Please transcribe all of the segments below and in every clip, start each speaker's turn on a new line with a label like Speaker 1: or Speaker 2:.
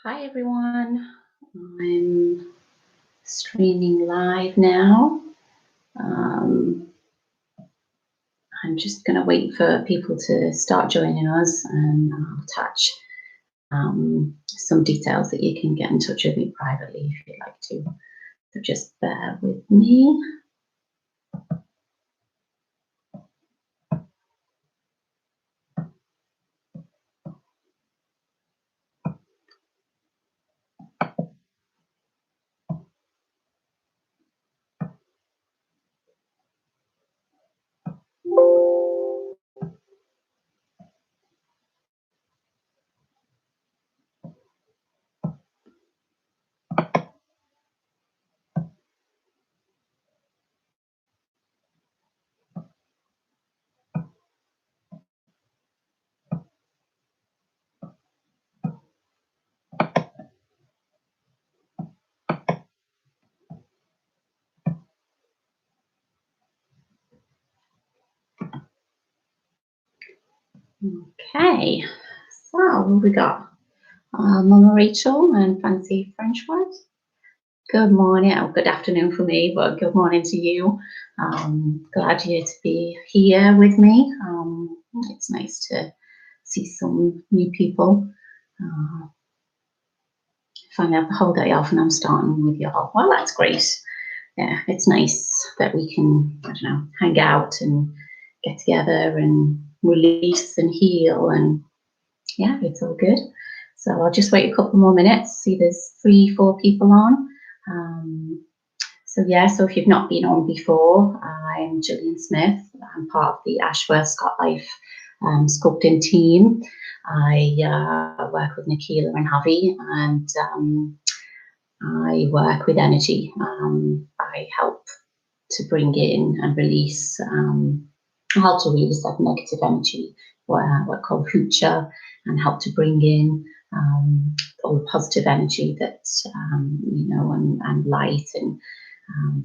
Speaker 1: Hi everyone, I'm streaming live now. I'm just going to wait for people to start joining us, and I'll attach some details that you can get in touch with me privately if you'd like to. So just bear with me. Okay, so what we got? Mama Rachel and Fancy Frenchwood. Good morning, or good afternoon for me, but good morning to you. Glad you to be here with me. It's nice to see some new people. Find out the whole day off and I'm starting with you all. Well, that's great. Yeah, it's nice that we can, I don't know, hang out and get together and release and heal, and yeah, it's all good. So I'll just wait a couple more minutes. See, there's 3-4 people on. So if you've not been on before, I'm Gillian Smith. I'm part of the AshworthScott Life Sculpting team. I work with Nahkila and Javi, and I work with energy. I help to bring in and release, help to release that negative energy, what I call future, and help to bring in all the positive energy that, and light, and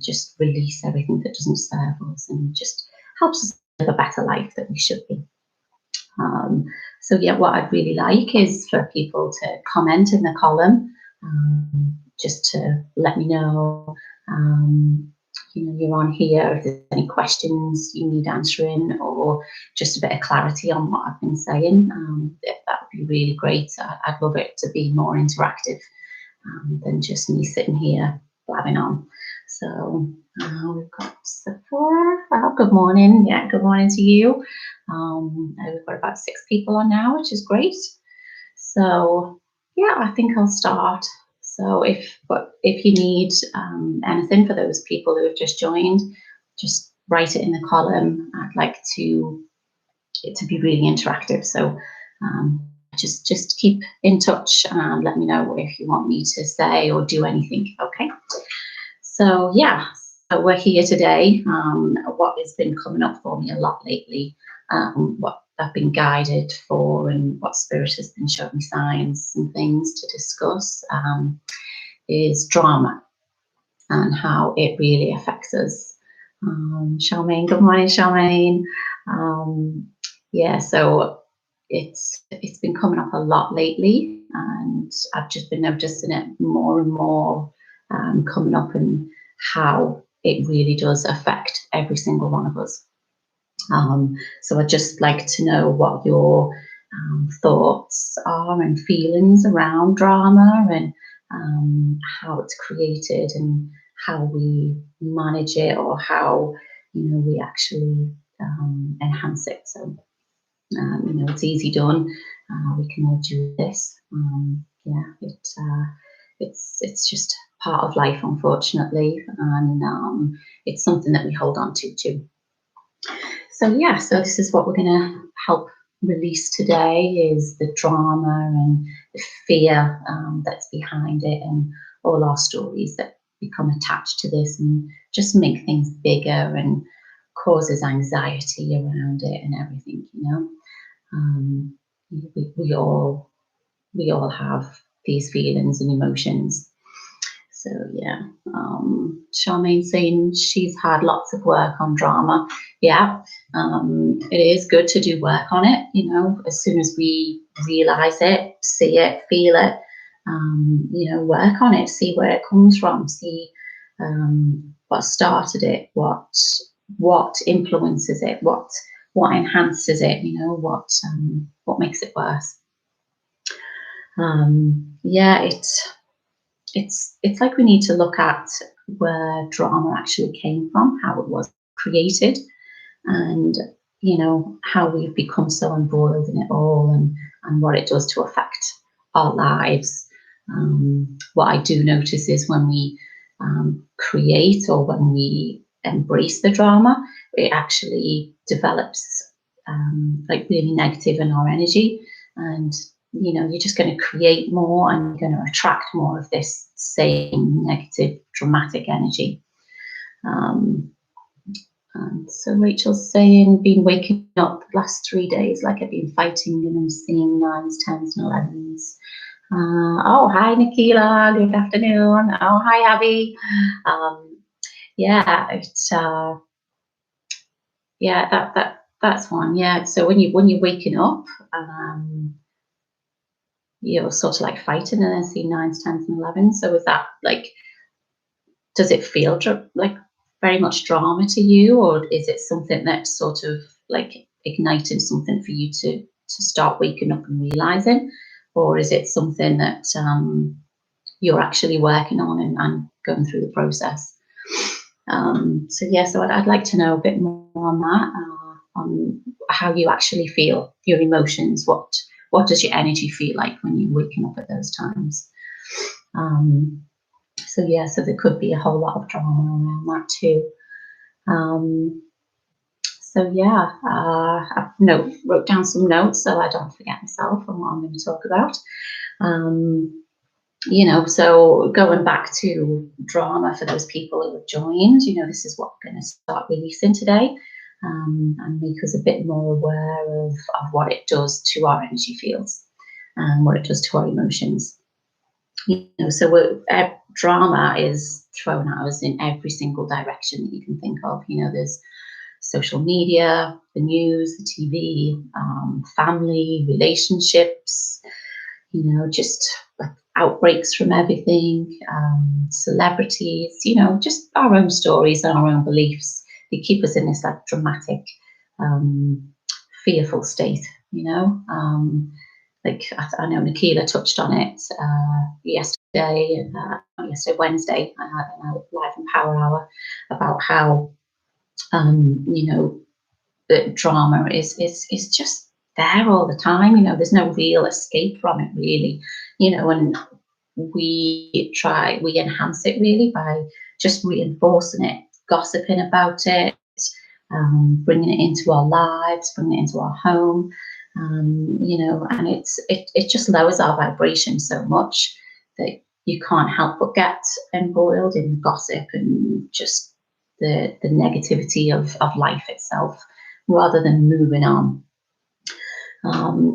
Speaker 1: just release everything that doesn't serve us and just helps us live a better life that we should be. What I'd really like is for people to comment in the column, just to let me know, you're on here, if there's any questions you need answering, or just a bit of clarity on what I've been saying. That would be really great. I'd love it to be more interactive than just me sitting here blabbing on. So we've got Sephora. Good morning. Yeah, good morning to you. We've got about 6 people on now, which is great. So yeah, I think I'll start. So if you need anything for those people who have just joined, just write it in the column. I'd like it to be really interactive. So just keep in touch and let me know if you want me to say or do anything. Okay. So yeah, so we're here today. What has been coming up for me a lot lately, what I've been guided for, and what Spirit has been showing me signs and things to discuss, is drama and how it really affects us. Charmaine, good morning, Charmaine. So it's been coming up a lot lately, and I've just been noticing it more and more, coming up, and how it really does affect every single one of us. So I'd just like to know what your thoughts are and feelings around drama, and how it's created, and how we manage it, or how we actually enhance it. So it's easy done. We can all do this. It's just part of life, unfortunately, and it's something that we hold on to too. So this is what we're going to help release today, is the drama and the fear that's behind it, and all our stories that become attached to this and just make things bigger and causes anxiety around it and everything. We all have these feelings and emotions. So Charmaine saying she's had lots of work on drama. Yeah, it is good to do work on it. As soon as we realize it, see it, feel it, you know, work on it, see where it comes from, see what started it, what influences it, what enhances it, you know, what makes it worse. Yeah, it's like we need to look at where drama actually came from, how it was created, and you know, how we've become so embroiled in it all, and what it does to affect our lives. What I do notice is when we create, or when we embrace the drama, it actually develops like really negative in our energy, and you know, you're just going to create more, and you're going to attract more of this same negative, dramatic energy. And so Rachel's saying, been waking up the last 3 days like I've been fighting, and I'm seeing 9s, 10s, and 11s. Oh, hi, Nahkila. Good afternoon. Oh, hi, Abby. Yeah, it's yeah, that's one. Yeah. So when you're waking up, you're sort of like fighting, and then see 9s, 10s, and 11s. So is that like, does it feel like very much drama to you, or is it something that's sort of like igniting something for you to start waking up and realizing, or is it something that you're actually working on and going through the process? So yeah, so I'd like to know a bit more on that, on how you actually feel, your emotions. What does your energy feel like when you're waking up at those times? So yeah, so there could be a whole lot of drama around that too. So yeah, I wrote down some notes so I don't forget myself and what I'm going to talk about. You know, so going back to drama for those people who have joined, you know, this is what we're going to start releasing today, and make us a bit more aware of what it does to our energy fields and what it does to our emotions. You know, so drama is thrown at us in every single direction that you can think of. You know, there's social media, the news, the TV, family, relationships, you know, just like outbreaks from everything, celebrities, you know, just our own stories and our own beliefs. They keep us in this like dramatic, fearful state, you know. Like I know Nahkila touched on it yesterday, Wednesday, I had a live and power hour about how you know, the drama is just there all the time. You know, there's no real escape from it, really. You know, and we enhance it really by just reinforcing it, gossiping about it, bringing it into our lives, bringing it into our home. You know, and it just lowers our vibration so much that you can't help but get embroiled in gossip and just the negativity of life itself, rather than moving on.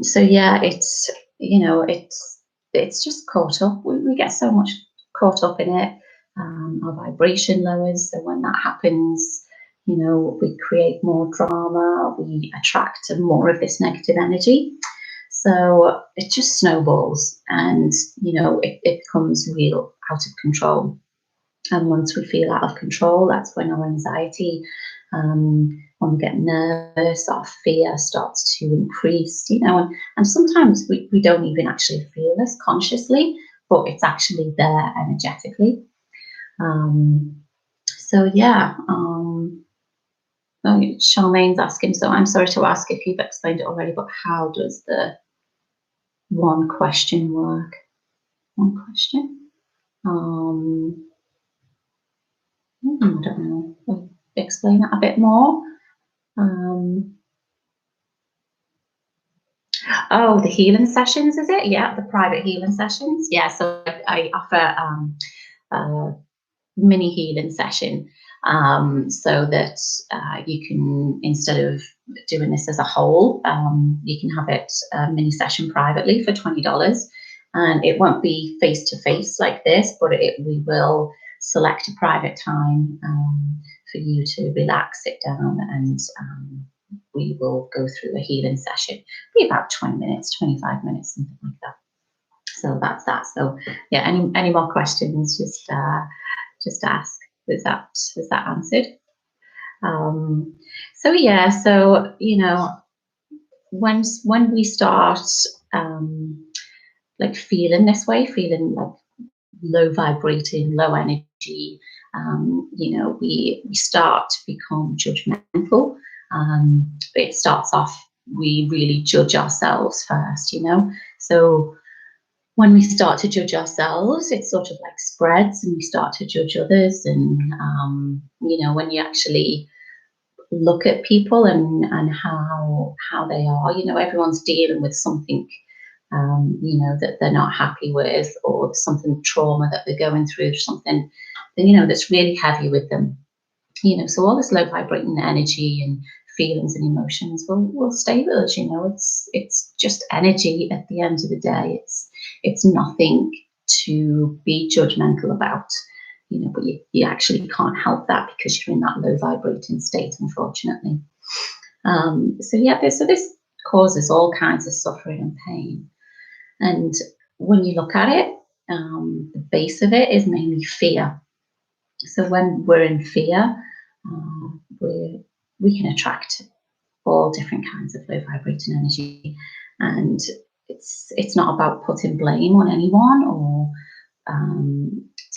Speaker 1: So yeah, it's, you know, it's just caught up. We get so much caught up in it. Our vibration lowers, so when that happens, you know, we create more drama, we attract more of this negative energy. So it just snowballs, and you know, it becomes real out of control. And once we feel out of control, that's when our anxiety, when we get nervous, our fear starts to increase, you know, and sometimes we don't even actually feel this consciously, but it's actually there energetically. So yeah, Charmaine's asking, so I'm sorry to ask if you've explained it already, but how does the one question work? One question? I don't know. I'll explain that a bit more. Oh, the healing sessions, is it? Yeah, the private healing sessions. Yeah, so I offer a mini healing session, so that you can, instead of doing this as a whole, you can have it a mini session privately for $20, and it won't be face to face like this, but we will select a private time for you to relax, sit down, and we will go through a healing session. Be about 20 minutes, 25 minutes, something like that. So that's that. So yeah, any more questions, just ask. Is that answered? So yeah, so when we start like feeling this way, feeling like low vibrating, low energy, we start to become judgmental. It starts off, we really judge ourselves first, So when we start to judge ourselves, it sort of like spreads and we start to judge others. And, when you actually look at people and how they are, everyone's dealing with something, that they're not happy with, or something trauma that they're going through, something, that's really heavy with them. So all this low vibrating energy and feelings and emotions will stay with us. It's just energy at the end of the day. It's nothing to be judgmental about. But you actually can't help that because you're in that low vibrating state, unfortunately. So this causes all kinds of suffering and pain. And when you look at it, the base of it is mainly fear. So when we're in fear, we can attract all different kinds of low vibrating energy. And it's not about putting blame on anyone or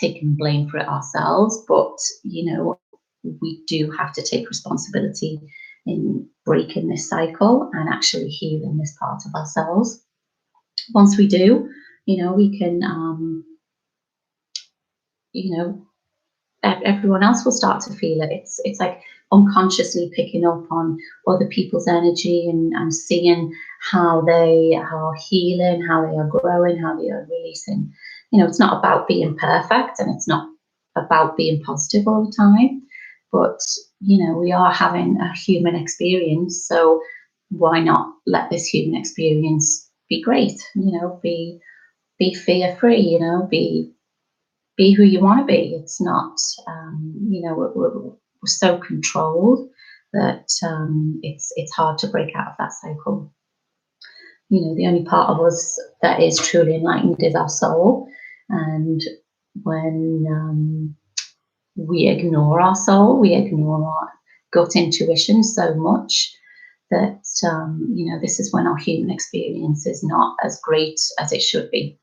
Speaker 1: taking blame for it ourselves, but we do have to take responsibility in breaking this cycle and actually healing this part of ourselves. Once we do, we can everyone else will start to feel it. It's like unconsciously picking up on other people's energy and seeing how they are healing, how they are growing, how they are releasing. It's not about being perfect and it's not about being positive all the time, but we are having a human experience, so why not let this human experience be great? Be fear free, be who you want to be. It's not, we're so controlled that it's hard to break out of that cycle. The only part of us that is truly enlightened is our soul. And when we ignore our soul, we ignore our gut intuition so much that, this is when our human experience is not as great as it should be.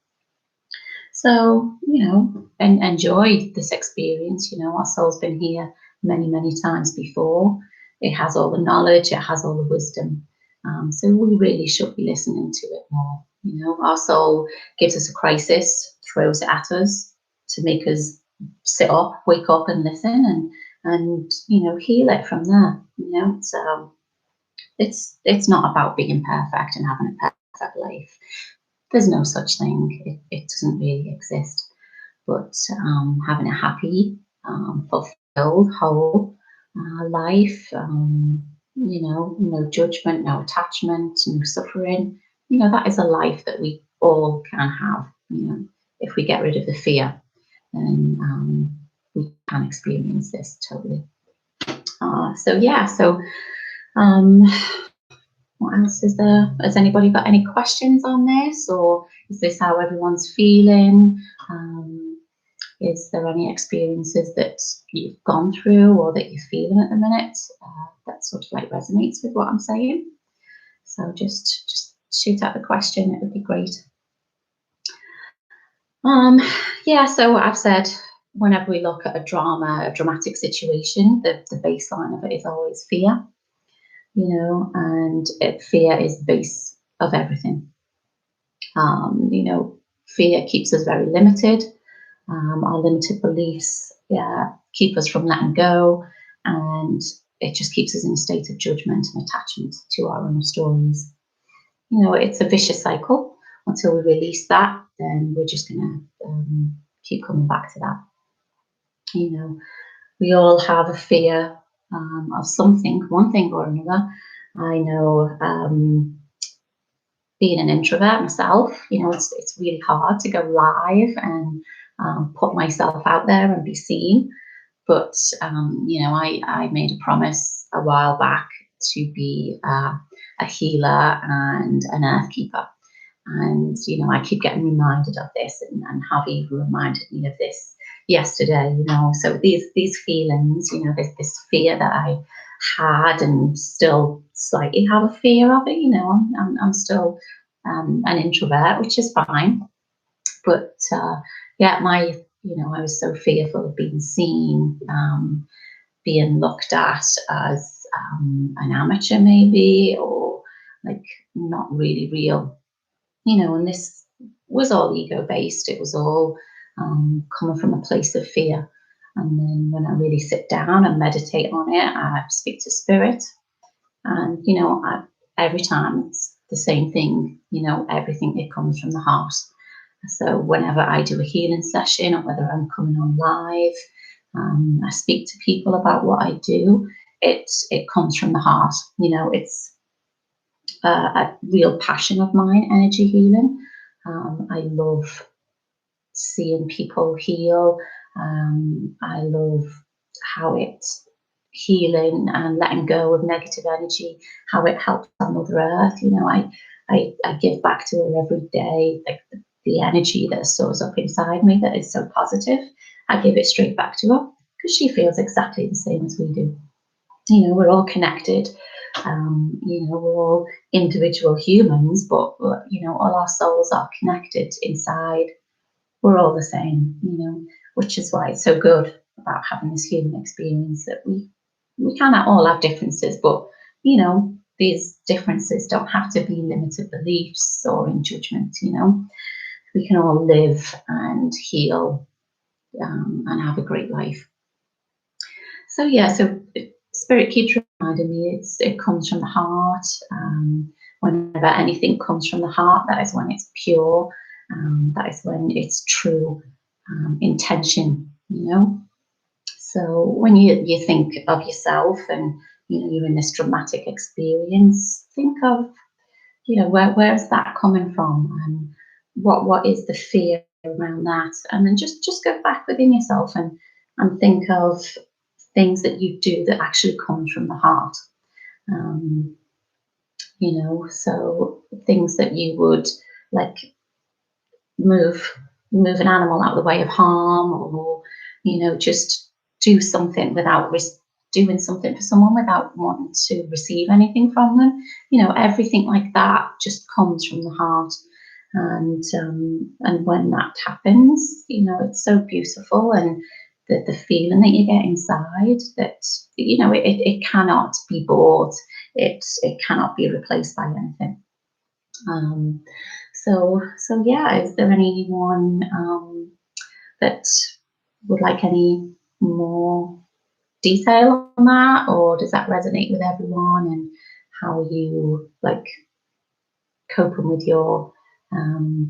Speaker 1: So, and enjoy this experience. Our soul's been here many, many times before. It has all the knowledge, it has all the wisdom. So we really should be listening to it more. Our soul gives us a crisis, throws it at us to make us sit up, wake up and listen and heal it from there. So it's not about being perfect and having a perfect life. There's no such thing. It doesn't really exist. But having a happy, fulfilled, whole life, no judgment, no attachment, no suffering, that is a life that we all can have. If we get rid of the fear, then we can experience this totally. What else is there? Has anybody got any questions on this, or is this how everyone's feeling? Is there any experiences that you've gone through or that you're feeling at the minute that sort of like resonates with what I'm saying? So just shoot out the question, it would be great. So I've said whenever we look at a dramatic situation, the baseline of it is always fear. And fear is the base of everything. Fear keeps us very limited. Our limited beliefs keep us from letting go, and it just keeps us in a state of judgment and attachment to our own stories. It's a vicious cycle. Until we release that, then we're just going to keep coming back to that. We all have a fear of something, one thing or another. I know being an introvert myself, it's really hard to go live and put myself out there and be seen. But, I made a promise a while back to be a healer and an earth keeper. And, you know, I keep getting reminded of this, and Javi reminded me of this yesterday, you know. So these feelings, you know, this fear that I had and still slightly have a fear of it, you know. I'm still an introvert, which is fine. But yeah, you know, I was so fearful of being seen, being looked at as an amateur maybe, or like not really real, you know. And this was all ego based. It was all coming from a place of fear. And then when I really sit down and meditate on it, I speak to spirit, and, you know, every time it's the same thing, you know, everything, it comes from the heart. So whenever I do a healing session, or whether I'm coming on live, I speak to people about what I do, it comes from the heart. You know, it's a real passion of mine, energy healing. I love seeing people heal. I love how it's healing and letting go of negative energy, how it helps our Mother Earth. You know, I give back to her every day, like the energy that stores up inside me that is so positive. I give it straight back to her, because she feels exactly the same as we do. You know, we're all connected. You know, we're all individual humans, but, you know, all our souls are connected inside. We're all the same, you know, which is why it's so good about having this human experience, that we can all have differences, but, you know, these differences don't have to be limited beliefs or in judgment. You know, we can all live and heal, and have a great life. So yeah, so spirit keeps reminding me it comes from the heart. Whenever anything comes from the heart, that is when it's pure. That is when it's true intention, you know. So when you think of yourself, and, you know, you're in this dramatic experience, think of, you know, where's that coming from, and what is the fear around that, and then just go back within yourself, and think of things that you do that actually comes from the heart. You know, so things that you would, like, move an animal out of the way of harm, or, you know, just do something without doing something for someone without wanting to receive anything from them. You know, everything like that just comes from the heart. And when that happens, you know, it's so beautiful, and the feeling that you get inside, that, you know, it cannot be bought. It cannot be replaced by anything. So yeah, is there anyone that would like any more detail on that, or does that resonate with everyone, and how you like coping with your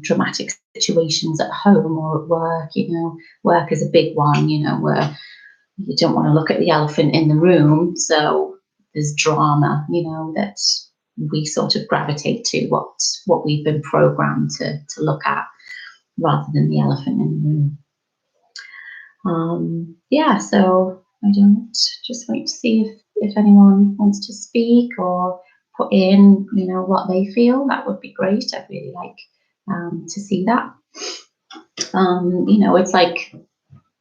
Speaker 1: dramatic situations at home or at work? You know, work is a big one, you know, where you don't want to look at the elephant in the room, so there's drama, you know, that we sort of gravitate to what we've been programmed to look at, rather than the elephant in the room. Yeah, so I don't just wait to see if anyone wants to speak or put in, you know, what they feel. That would be great. I'd really like to see that. You know, it's like,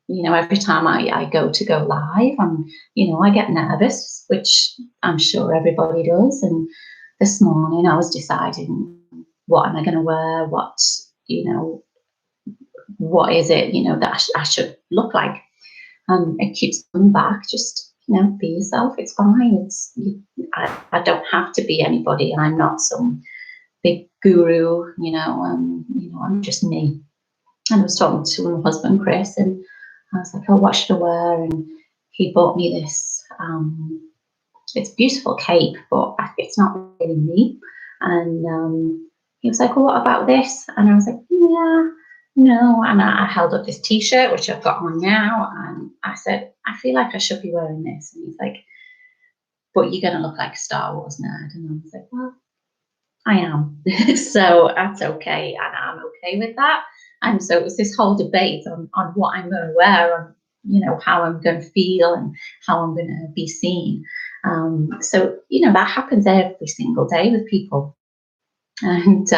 Speaker 1: you know, every time I go live, you know, I get nervous, which I'm sure everybody does. And this morning I was deciding, what am I going to wear? You know, what is it, you know, that I should look like? It keeps coming back. Just, you know, be yourself. It's fine. I don't have to be anybody. I'm not some big guru, you know. You know, I'm just me. And I was talking to my husband, Chris, and I was like, oh, what should I wear? And he bought me this, it's a beautiful cape, but it's not really me. And he was like, well, what about this? And I was like, yeah, no. And I held up this t-shirt, which I've got on now. And I said, I feel like I should be wearing this. And he's like, but you're going to look like a Star Wars nerd. And I was like, well, I am. So that's okay. And I'm okay with that. And so it was this whole debate on what I'm going to wear, and, you know, how I'm going to feel and how I'm going to be seen. So, you know, that happens every single day with people. And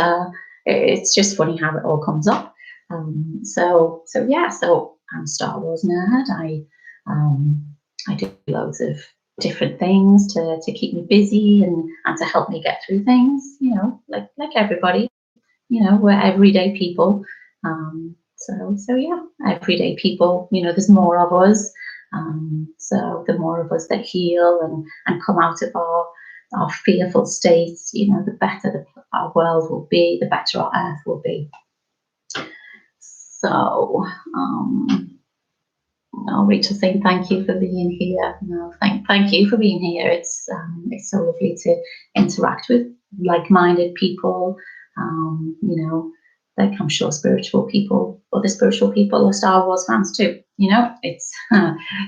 Speaker 1: it's just funny how it all comes up. So yeah, so I'm a Star Wars nerd. I do loads of different things to keep me busy and to help me get through things, you know, like everybody, you know, we're everyday people. So yeah, everyday people, you know, there's more of us. So the more of us that heal and come out of our fearful states, you know, the better our world will be, the better our earth will be. So, no, Rachel saying thank you for being here. No, thank you for being here. It's so lovely to interact with like-minded people. You know, like I'm sure spiritual people, other spiritual people are Star Wars fans too. You know, it's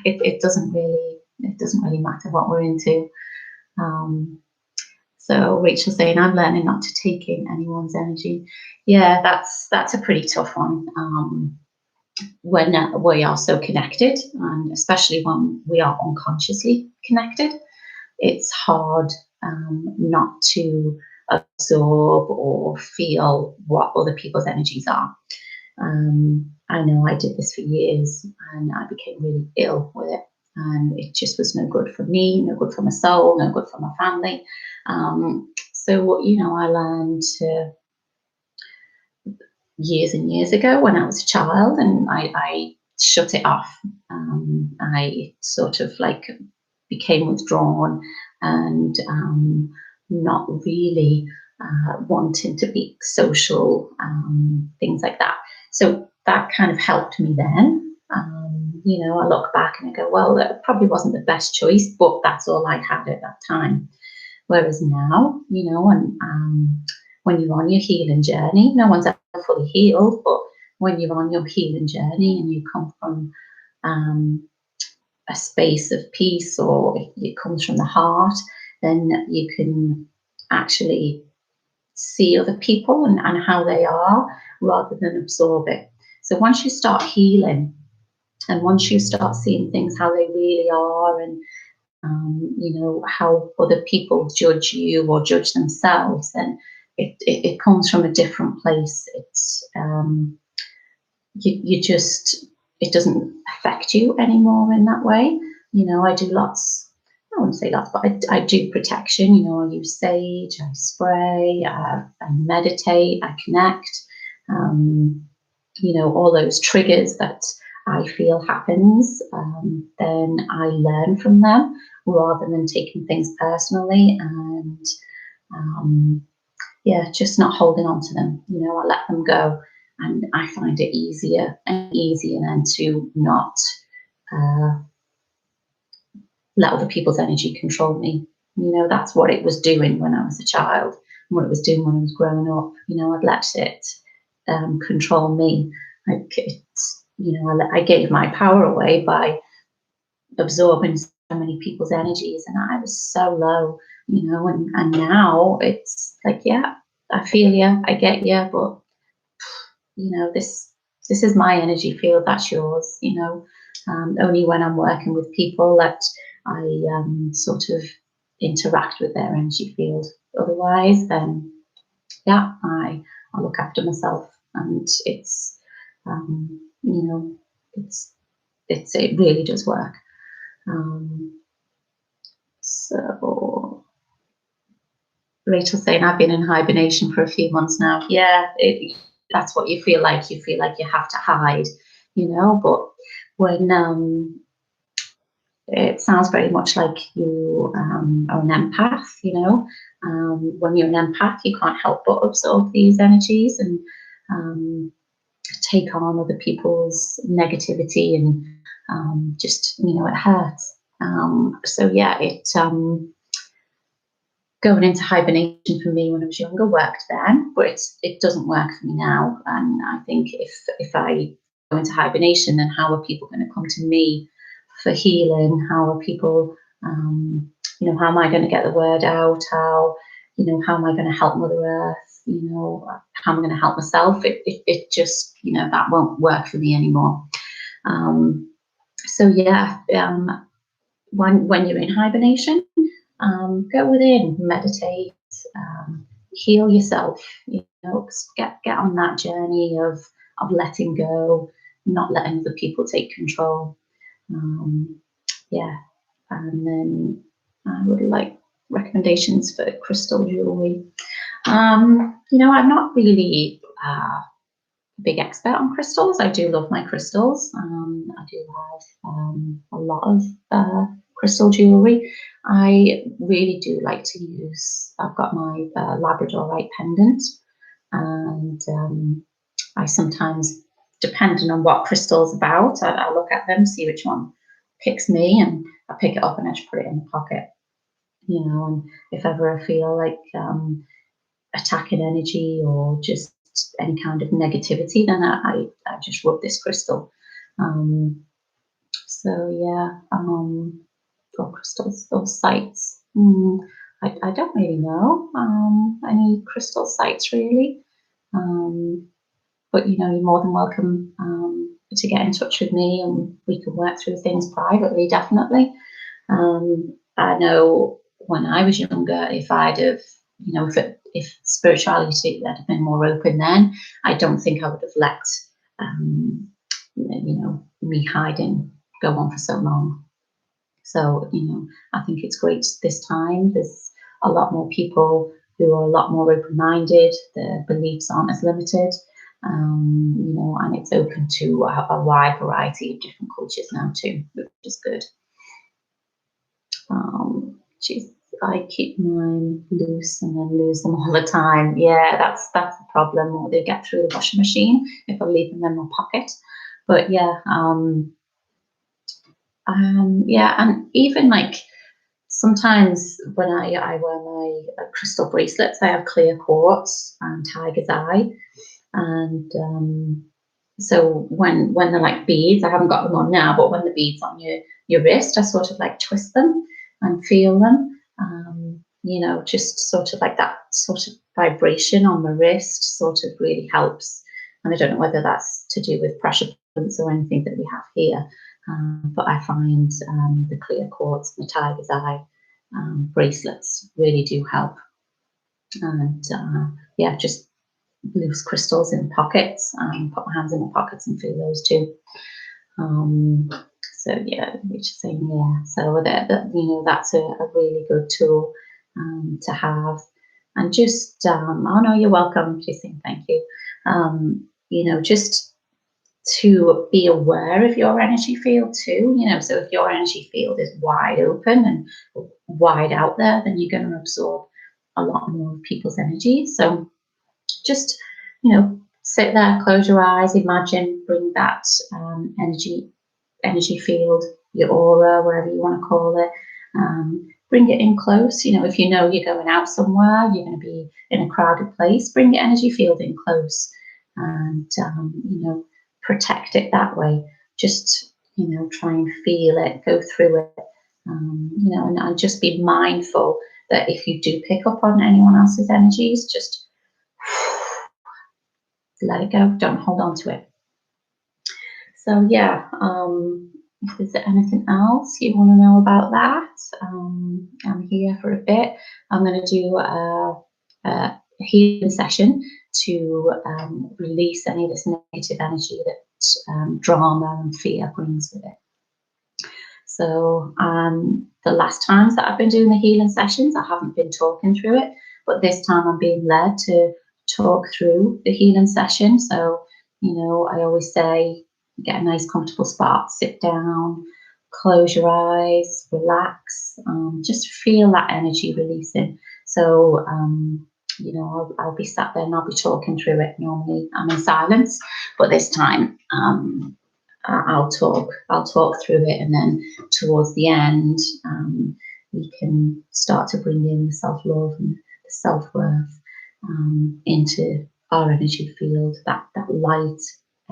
Speaker 1: it doesn't really matter what we're into. So Rachel saying I'm learning not to take in anyone's energy. Yeah, that's a pretty tough one. When we are so connected, and especially when we are unconsciously connected, it's hard not to absorb or feel what other people's energies are. I know I did this for years and I became really ill with it, and it just was no good for me, no good for my soul, no good for my family. So, you know, I learned years and years ago when I was a child, and I shut it off. I sort of like became withdrawn and not really wanting to be social, things like that. So that kind of helped me then. You know, I look back and I go, well, that probably wasn't the best choice, but that's all I had at that time. Whereas now, you know, and when you're on your healing journey, no one's ever fully healed, but when you're on your healing journey and you come from a space of peace, or it comes from the heart, then you can actually see other people and how they are rather than absorb it. So once you start healing and once you start seeing things how they really are, and you know, how other people judge you or judge themselves, then it comes from a different place. It's you just, it doesn't affect you anymore in that way. You know, I do lots, I wouldn't say lots, but I do protection. You know, I use sage, I spray, I meditate, I connect. You know, all those triggers that I feel happens, then I learn from them rather than taking things personally, and yeah, just not holding on to them. You know, I let them go, and I find it easier and easier then to not let other people's energy control me. You know, that's what it was doing when I was a child, and what it was doing when I was growing up. You know, I'd let it control me. Like it's, you know, I gave my power away by absorbing so many people's energies, and I was so low, you know, and now it's like, yeah, I feel you, I get you, but you know, this is my energy field, that's yours, you know. Only when I'm working with people that I sort of interact with their energy field. Otherwise, then yeah, I look after myself, and it's you know, it really does work. So Rachel saying I've been in hibernation for a few months now. Yeah, that's what you feel like. You feel like you have to hide, you know. But when it sounds very much like you are an empath, you know. When you're an empath, you can't help but absorb these energies and take on other people's negativity, and just, you know, it hurts. So yeah, going into hibernation for me when I was younger worked then, but it doesn't work for me now. And I think if I go into hibernation, then how are people going to come to me for healing? How are people, you know, how am I going to get the word out? How, you know, how am I going to help Mother Earth? You know, how am I going to help myself? It just, you know, that won't work for me anymore. So yeah, when you're in hibernation, go within, meditate, heal yourself. You know, get on that journey of letting go, not letting other people take control. Yeah, and then I would like recommendations for crystal jewelry. You know, I'm not really a big expert on crystals. I do love my crystals. I do have a lot of crystal jewelry. I really do like to use, I've got my Labradorite pendant, and I sometimes, depending on what crystal's about, I look at them, see which one picks me, and I pick it up and I just put it in the pocket. You know, and if ever I feel like attacking energy or just any kind of negativity, then I just rub this crystal. So yeah, or crystals or sites. I don't really know any crystal sites really. But you know, you're more than welcome to get in touch with me, and we can work through things privately, definitely. I know when I was younger, if I'd have, you know, if spirituality had been more open then, I don't think I would have let, you know, me hiding go on for so long. So, you know, I think it's great this time. There's a lot more people who are a lot more open-minded. Their beliefs aren't as limited. You know, and it's open to a wide variety of different cultures now too, which is good. I keep mine loose and then lose them all the time. Yeah, that's the problem. Or they get through the washing machine if I leave them in my pocket. But yeah, yeah, and even like sometimes when I wear my crystal bracelets, I have clear quartz and tiger's eye, and so when they're like beads, I haven't got them on now, but when the beads on your wrist, I sort of like twist them and feel them. You know, just sort of like that sort of vibration on the wrist sort of really helps. And I don't know whether that's to do with pressure points or anything that we have here, but I find the clear quartz and the tiger's eye bracelets really do help. And yeah, just loose crystals in pockets, put my hands in my pockets and feel those too. So yeah, we're just saying, yeah, so that you know, that's a really good tool to have. And just oh no, you're welcome. Just saying thank you. You know, just to be aware of your energy field too. You know, so if your energy field is wide open and wide out there, then you're going to absorb a lot more of people's energy. So just, you know, sit there, close your eyes, imagine, bring that energy field, your aura, whatever you want to call it, bring it in close. You know, if you know you're going out somewhere, you're going to be in a crowded place, bring your energy field in close, and you know, protect it that way. Just, you know, try and feel it, go through it, you know, and just be mindful that if you do pick up on anyone else's energies, just let it go. Don't hold on to it. So yeah, if there's anything else you want to know about that, I'm here for a bit. I'm going to do a healing session to release any of this negative energy that drama and fear brings with it. So the last times that I've been doing the healing sessions, I haven't been talking through it, but this time I'm being led to talk through the healing session. So, you know, I always say, get a nice comfortable spot, sit down, close your eyes, relax, just feel that energy releasing. So, you know, I'll be sat there and I'll be talking through it. Normally I'm in silence, but this time I'll talk through it, and then towards the end we can start to bring in the self-love and the self-worth into our energy field, that light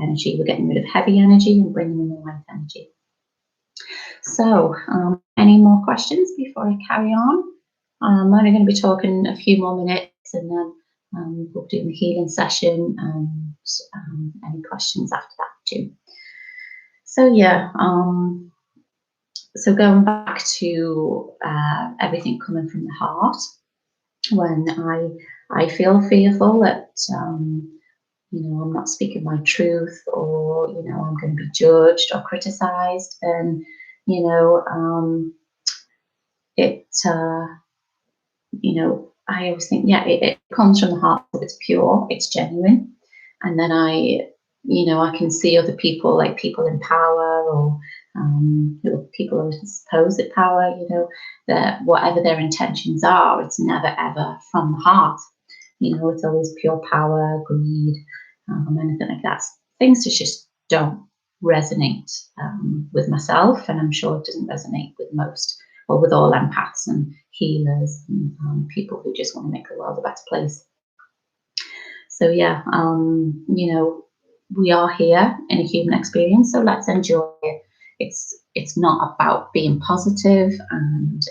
Speaker 1: energy. We're getting rid of heavy energy and bringing in the light energy. So any more questions before I carry on? I'm only going to be talking a few more minutes, and then we'll do the healing session, and any questions after that too. So yeah, so going back to everything coming from the heart, when I feel fearful that that I'm not speaking my truth, or I'm going to be judged or criticized, and it I always think, it comes from the heart. It's pure, it's genuine. And then I can see other people, like people in power, or people who are supposed power, that whatever their intentions are, it's never ever from the heart. It's always pure power, greed, anything like that. Things that just don't resonate with myself, and I'm sure it doesn't resonate with most, or with all empaths and healers and people who just want to make the world a better place. So we are here in a human experience, so let's enjoy it. It's not about being positive and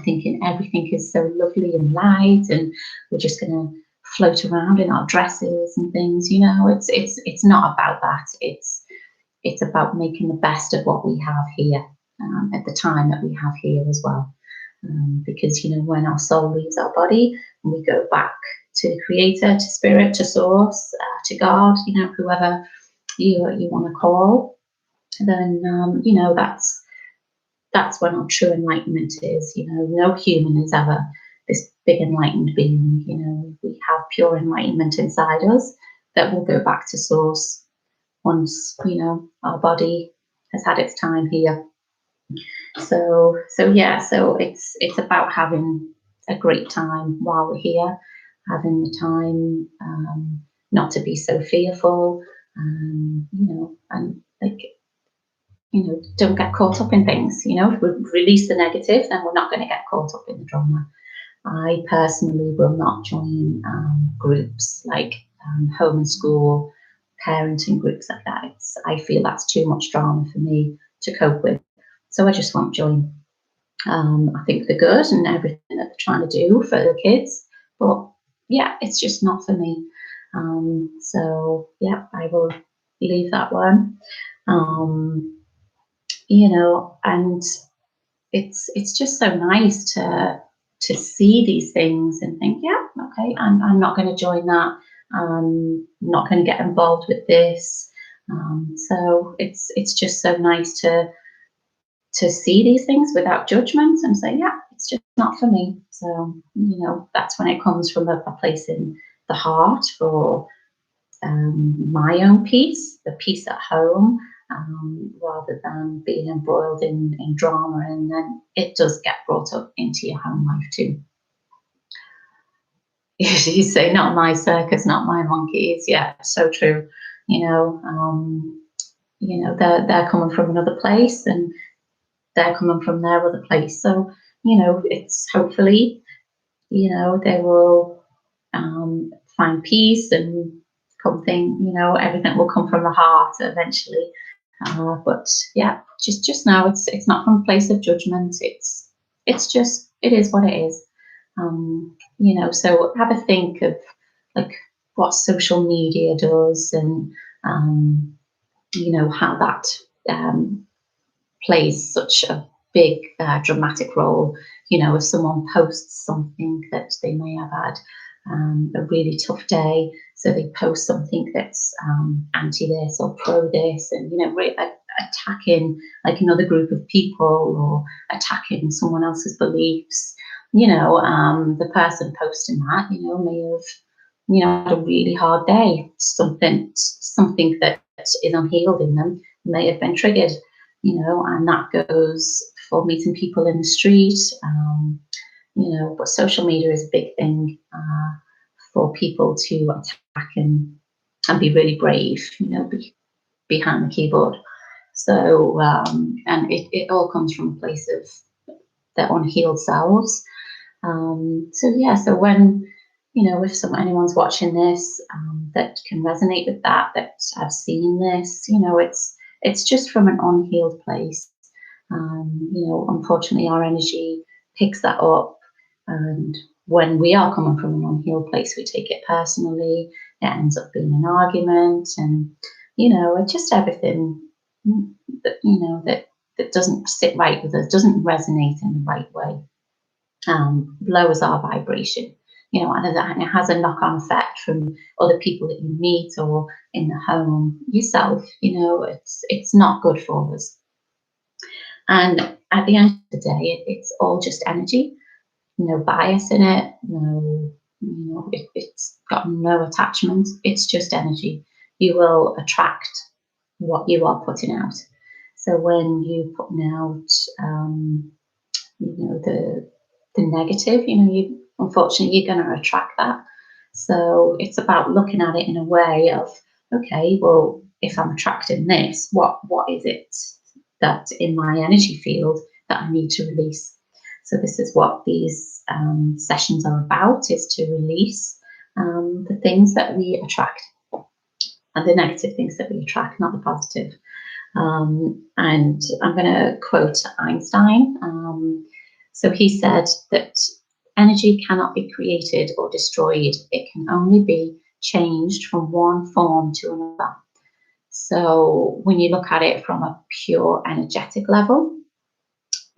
Speaker 1: thinking everything is so lovely and light, and we're just going to float around in our dresses and things. It's not about that. It's about making the best of what we have here at the time that we have here as well. Because when our soul leaves our body and we go back to the Creator, to Spirit, to Source, to God, whoever you want to call, then that's when our true enlightenment is. No human is ever this big enlightened being. We have pure enlightenment inside us that will go back to Source once our body has had its time here. So it's about having a great time while we're here, having the time not to be so fearful, and don't get caught up in things. If we release the negative, then we're not going to get caught up in the drama. I personally will not join groups like home and school, parenting groups like that. I feel that's too much drama for me to cope with. So I just won't join. I think they're good and everything that they're trying to do for the kids, but it's just not for me. I will leave that one. And it's just so nice to see these things and think, okay, I'm not going to join that. I'm not going to get involved with this. So it's just so nice to see these things without judgment and say, it's just not for me. So, that's when it comes from a place in the heart for my own peace, the peace at home, rather than being embroiled in drama. And then it does get brought up into your home life too. You say, not my circus, not my monkeys. Yeah, so true. They're coming from another place, and they're coming from their other place. So, it's hopefully, they will find peace and something, everything will come from the heart eventually. But just now it's not from a place of judgment. It's just, it is what it is. So have a think of like what social media does, and how that plays such a big dramatic role. If someone posts something that they may have had a really tough day, so they post something that's anti this or pro this, and attacking like another group of people, or attacking someone else's beliefs. The person posting that may have had a really hard day. Something that is unhealed in them may have been triggered. And that goes for meeting people in the street. But social media is a big thing for people to attack and be really brave, behind the keyboard. So, and it all comes from a place of their unhealed selves. So when, if anyone's watching this that can resonate with that I've seen this, it's just from an unhealed place. Unfortunately, our energy picks that up, and when we are coming from an unhealed place, we take it personally. It ends up being an argument, and it's just everything that doesn't sit right with us, doesn't resonate in the right way, lowers our vibration. you know, and it has a knock-on effect from other people that you meet or in the home, yourself. You know, it's not good for us. And at the end of the day, it's all just energy. No bias in it. No, you know, it's got no attachment. It's just energy. You will attract what you are putting out. So when you putting out, you know, the negative, you know, you unfortunately you're going to attract that. So it's about looking at it in a way of, okay, well, if I'm attracting this, what is it that in my energy field that I need to release? So this is what these sessions are about: is to release the things that we attract, and the negative things that we attract, not the positive. And I'm going to quote Einstein. So he said that energy cannot be created or destroyed. It can only be changed from one form to another. So when you look at it from a pure energetic level,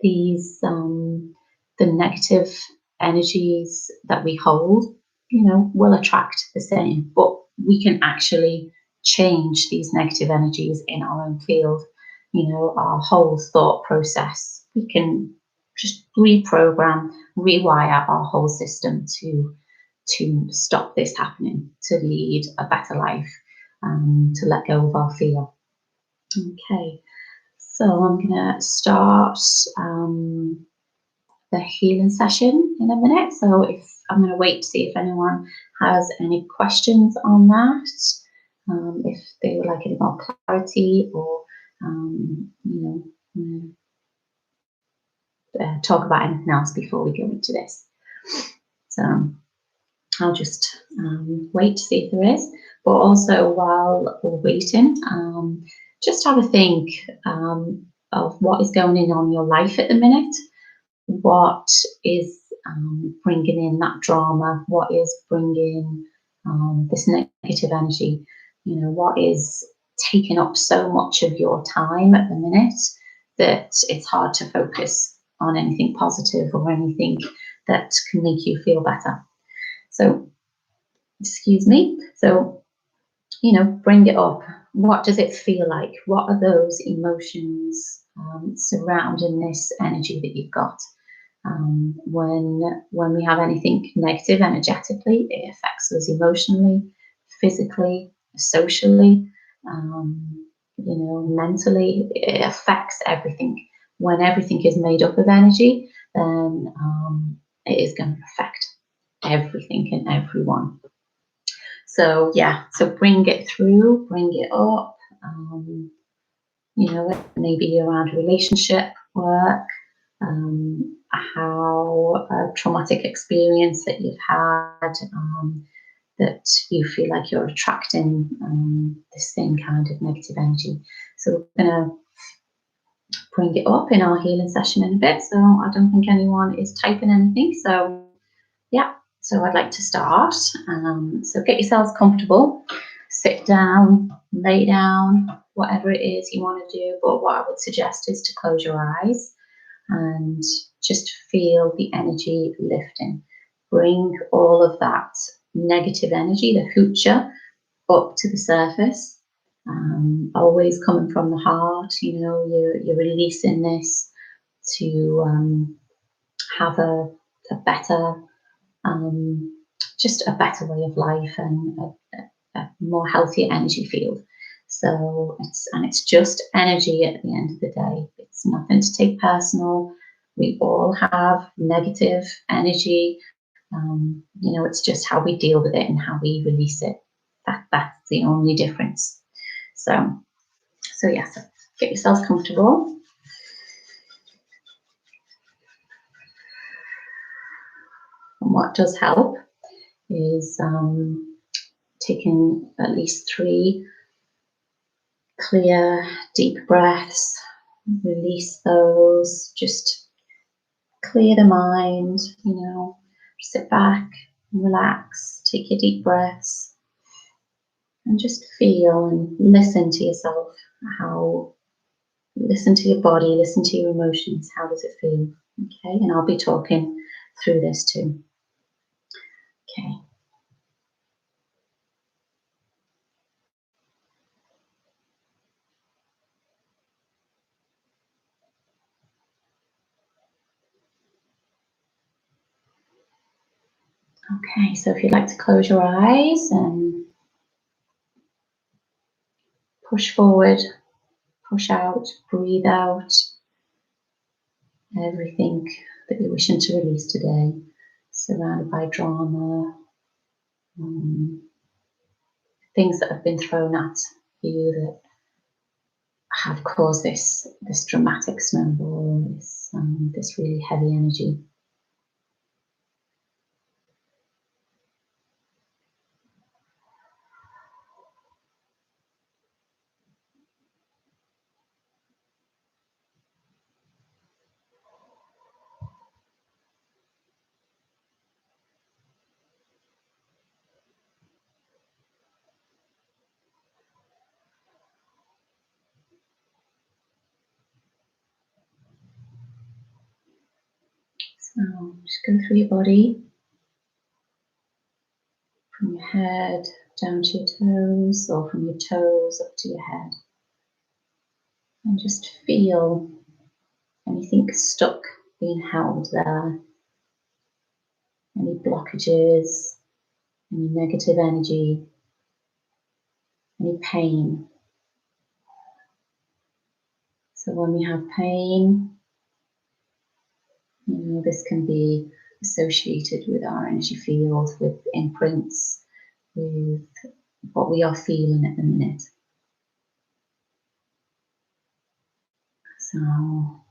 Speaker 1: these the negative energies that we hold, you know, will attract the same, but we can actually change these negative energies in our own field. You know, our whole thought process, we can just reprogram, rewire our whole system to stop this happening, to lead a better life, to let go of our fear. Okay, so I'm going to start the healing session in a minute. So if I'm going to wait to see if anyone has any questions on that, if they would like any more clarity, or you know, talk about anything else before we go into this. So I'll just wait to see if there is. But also, while we're waiting, just have a think of what is going on in your life at the minute. What is bringing in that drama? What is bringing this negative energy? You know, what is taking up so much of your time at the minute that it's hard to focus on anything positive or anything that can make you feel better. So, excuse me. So, you know, bring it up. What does it feel like? What are those emotions surrounding this energy that you've got? When we have anything negative energetically, it affects us emotionally, physically, socially, you know, mentally. It affects everything. When everything is made up of energy, then it is going to affect everything and everyone. So yeah, so bring it through, bring it up. You know, maybe around relationship, work, how a traumatic experience that you've had, that you feel like you're attracting the same kind of negative energy. So we're going to bring it up in our healing session in a bit. So I don't think anyone is typing anything. So yeah, so I'd like to start. So get yourselves comfortable, sit down, lay down, whatever it is you want to do. But what I would suggest is to close your eyes and just feel the energy lifting. Bring all of that negative energy, the future, up to the surface. Always coming from the heart. You know, you're releasing this to have a better, just a better way of life and a more healthier energy field. So it's just energy at the end of the day. It's nothing to take personal. We all have negative energy. You know, it's just how we deal with it and how we release it. That's the only difference. So yeah, so get yourselves comfortable. And what does help is taking at least 3 clear, deep breaths. Release those. Just clear the mind. You know, sit back, relax, take your deep breaths, and just feel and listen to yourself. Listen to your body, listen to your emotions. How does it feel? Okay, and I'll be talking through this too. Okay. Okay, so if you'd like to close your eyes and push forward, push out, breathe out everything that you're wishing to release today, surrounded by drama, things that have been thrown at you that have caused this dramatic snowball, this really heavy energy. So just go through your body, from your head down to your toes, or from your toes up to your head. And just feel anything stuck being held there, any blockages, any negative energy, any pain. So when we have pain, this can be associated with our energy field, with imprints, with what we are feeling at the minute. So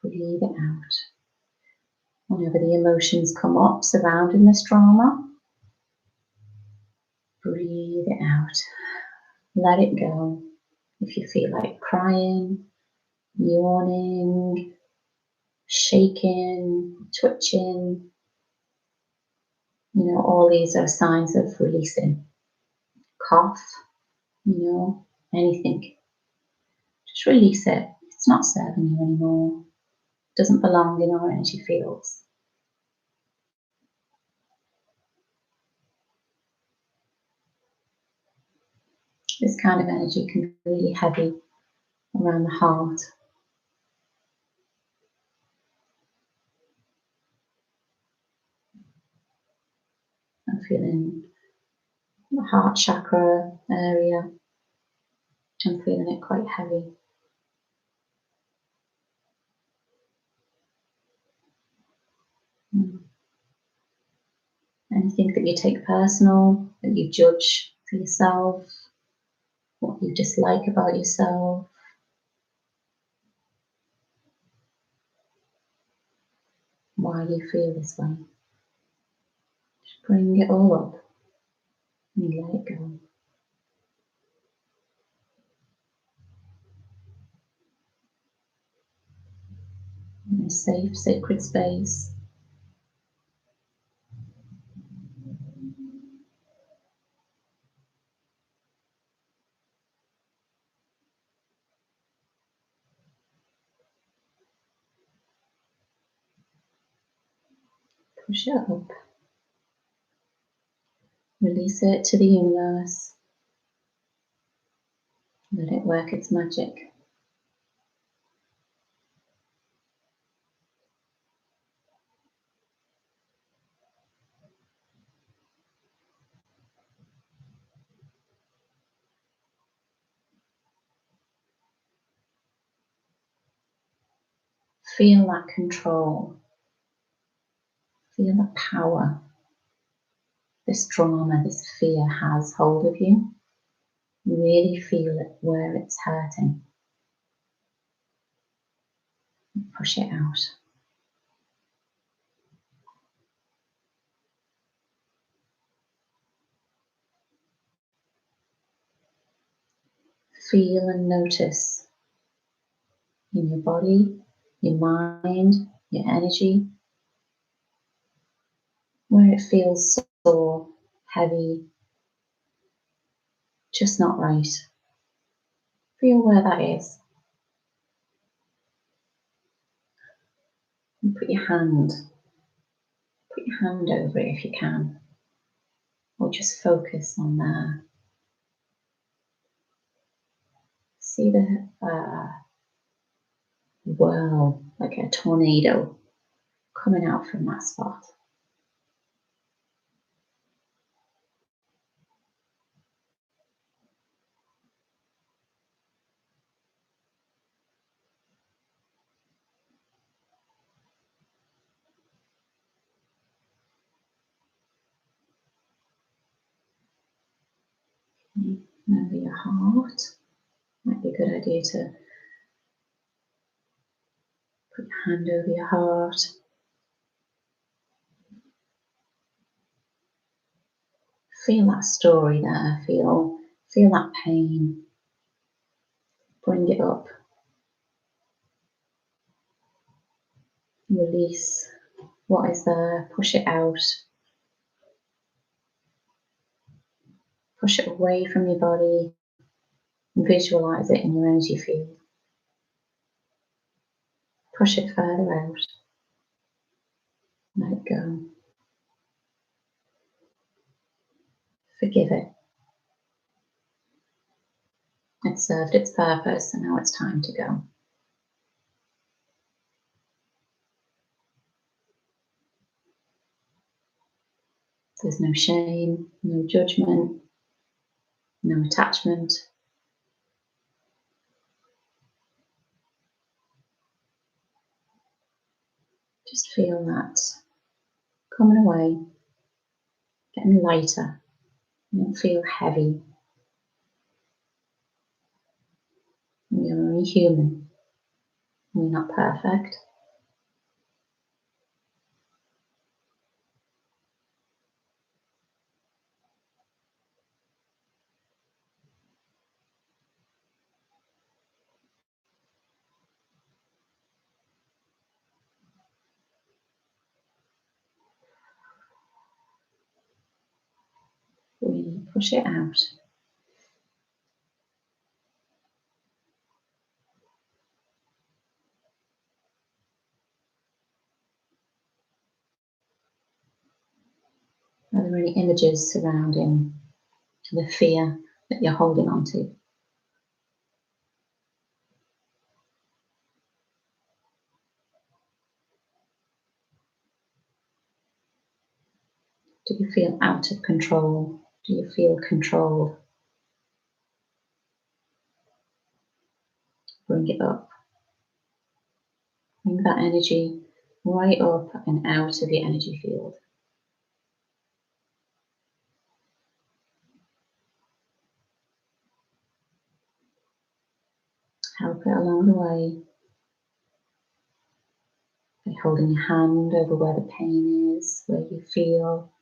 Speaker 1: breathe it out. Whenever the emotions come up surrounding this drama, breathe it out. Let it go. If you feel like crying, yawning, shaking, twitching, all these are signs of releasing. Cough, anything. Just release it. It's not serving you anymore. It doesn't belong in our energy fields. This kind of energy can be really heavy around the heart. I'm feeling the heart chakra area. I'm feeling it quite heavy. Anything that you take personal, that you judge for yourself, what you dislike about yourself. Why you feel this way. Just bring it all up and let it go. In a safe, sacred space. Push it up. Release it to the universe. Let it work its magic. Feel that control. Feel the power this drama, this fear has hold of you. Really feel it where it's hurting. Push it out. Feel and notice in your body, your mind, your energy, where it feels sore, heavy, just not right. Feel where that is. And put your hand, Put your hand over it if you can, or just focus on there. See the whirl, like a tornado, coming out from that spot. Over your heart. Might be a good idea to put your hand over your heart. Feel that story there. Feel that pain. Bring it up. Release what is there. Push it out. Push it away from your body. Visualize it in your energy field. Push it further out. Let it go. Forgive it. It served its purpose and now it's time to go. There's no shame, no judgment, no attachment. Just feel that coming away, getting lighter. You don't feel heavy. You're only human. You're not perfect. Really push it out. Are there any images surrounding the fear that you're holding on to? Do you feel out of control? Do you feel controlled? Bring it up. Bring that energy right up and out of your energy field. Help it along the way by holding your hand over where the pain is, where you feel.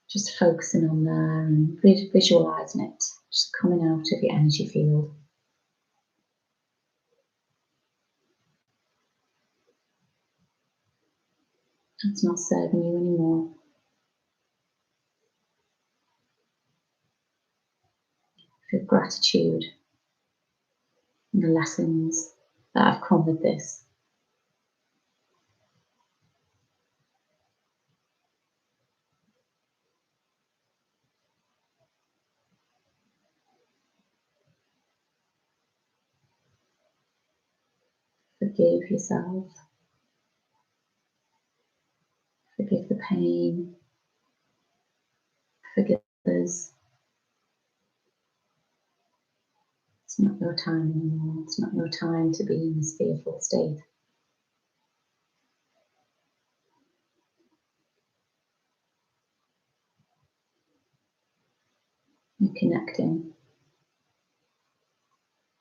Speaker 1: Just focusing on there and visualizing it, just coming out of your energy field. It's not serving you anymore. Feel gratitude and the lessons that have come with this. Forgive yourself. Forgive the pain. Forgive others. It's not your time anymore. It's not your time to be in this fearful state. You're connecting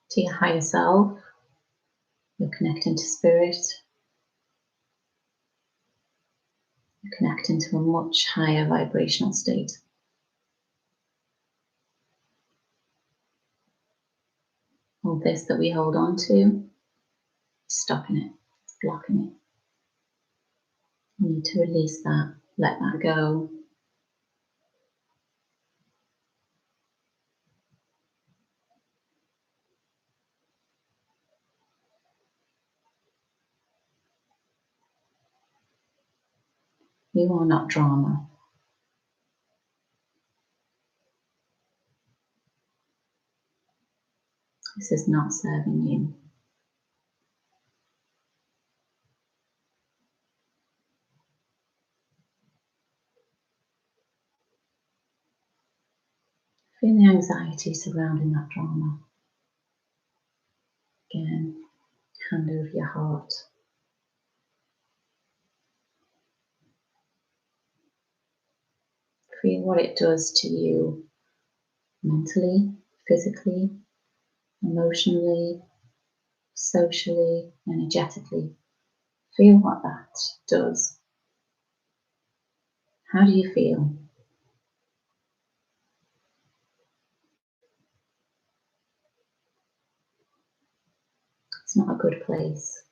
Speaker 1: to your higher self. You're connecting to spirit. You're connecting to a much higher vibrational state. All this that we hold on to is stopping it, it's blocking it. You need to release that, let that go. You are not drama. This is not serving you. Feel the anxiety surrounding that drama. Again, hand over your heart. Feel what it does to you mentally, physically, emotionally, socially, energetically. Feel what that does. How do you feel? It's not a good place.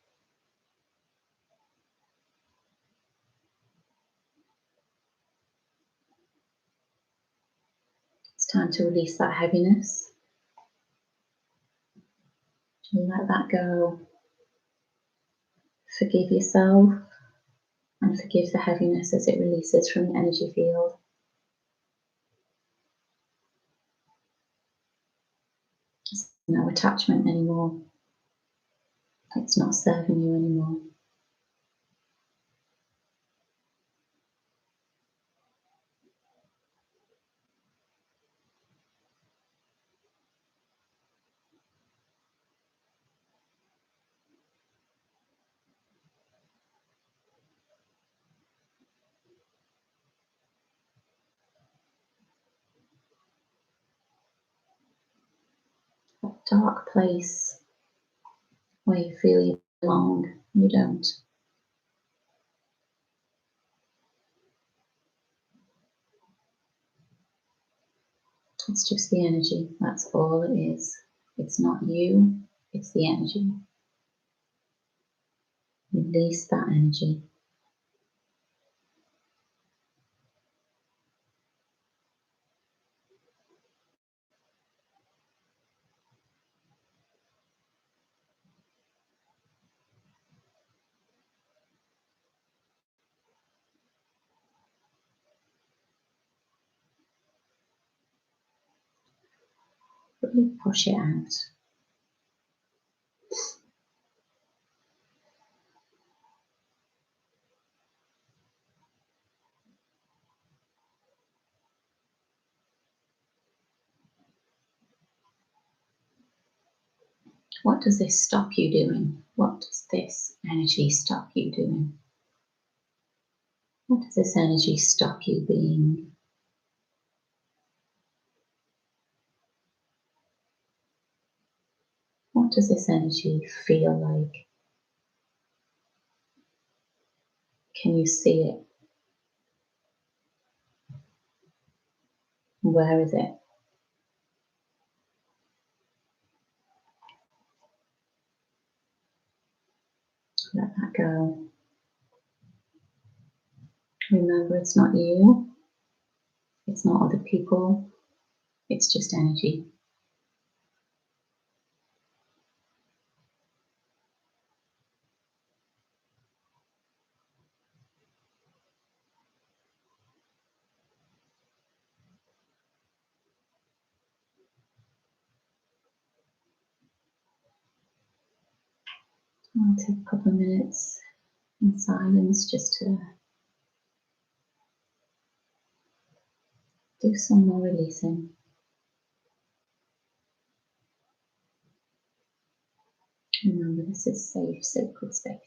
Speaker 1: It's time to release that heaviness. Let that go. Forgive yourself and forgive the heaviness as it releases from the energy field. There's no attachment anymore. It's not serving you anymore. That dark place where you feel you belong, you don't. It's just the energy, that's all it is. It's not you, it's the energy. Release that energy. Really push it out. What does this stop you doing? What does this energy stop you doing? What does this energy stop you being? What does this energy feel like? Can you see it? Where is it? Let that go. Remember, it's not you. It's not other people. It's just energy. I'll take a couple of minutes in silence just to do some more releasing. Remember, this is safe, sacred space.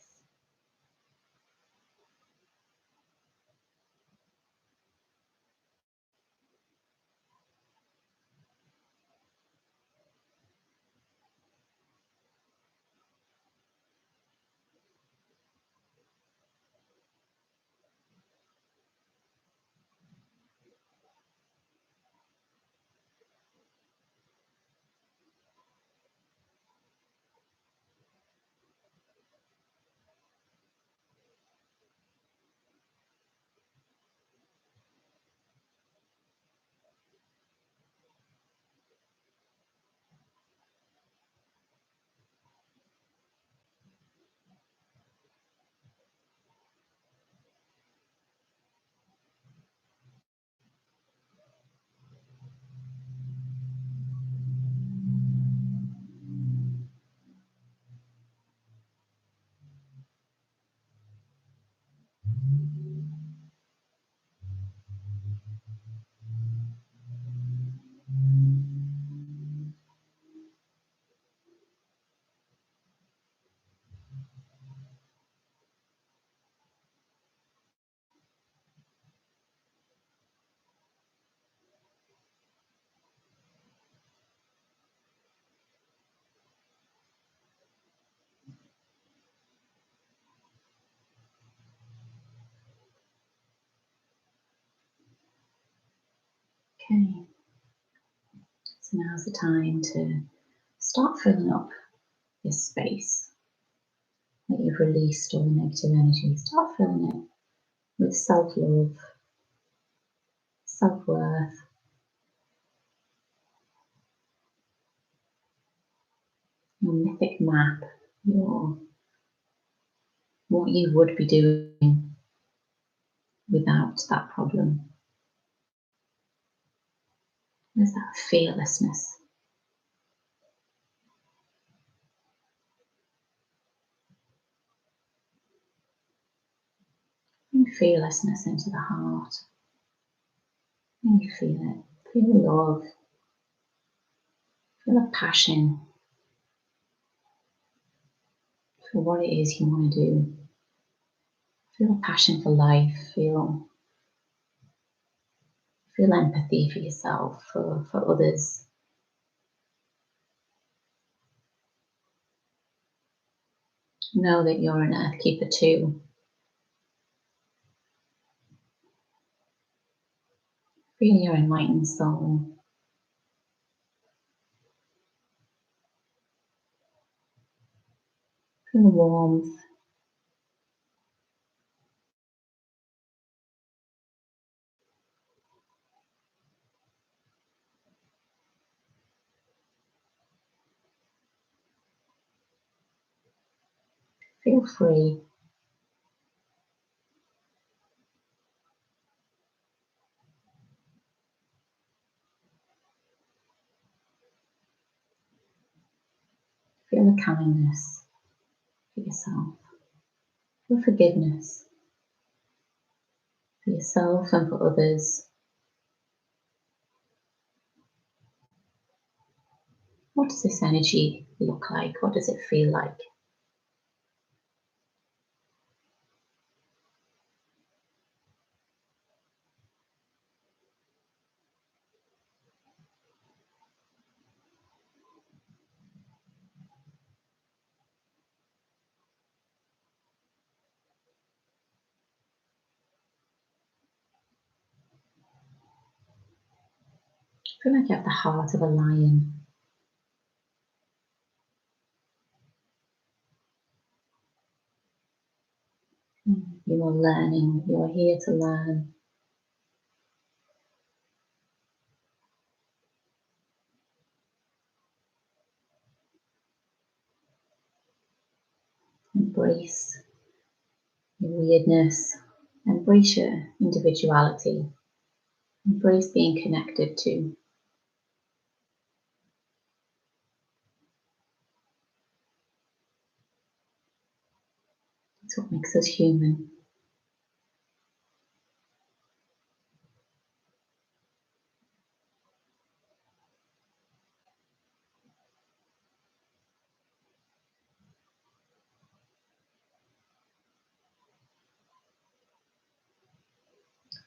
Speaker 1: Okay, so now's the time to start filling up this space that you've released all the negative energy. Start filling it with self-love, self-worth, your mythic map, your what you would be doing without that problem. There's that fearlessness. Bring fearlessness into the heart. And you feel it. Feel love. Feel a passion for what it is you want to do. Feel a passion for life. Feel empathy for yourself, for others. Know that you're an earth keeper too. Feel your enlightened soul. Feel the warmth. Feel free. Feel the kindness for yourself. Feel forgiveness for yourself and for others. What does this energy look like? What does it feel like? Feel like you have the heart of a lion. You are learning. You are here to learn. Embrace your weirdness. Embrace your individuality. Embrace being connected to. It's what makes us human.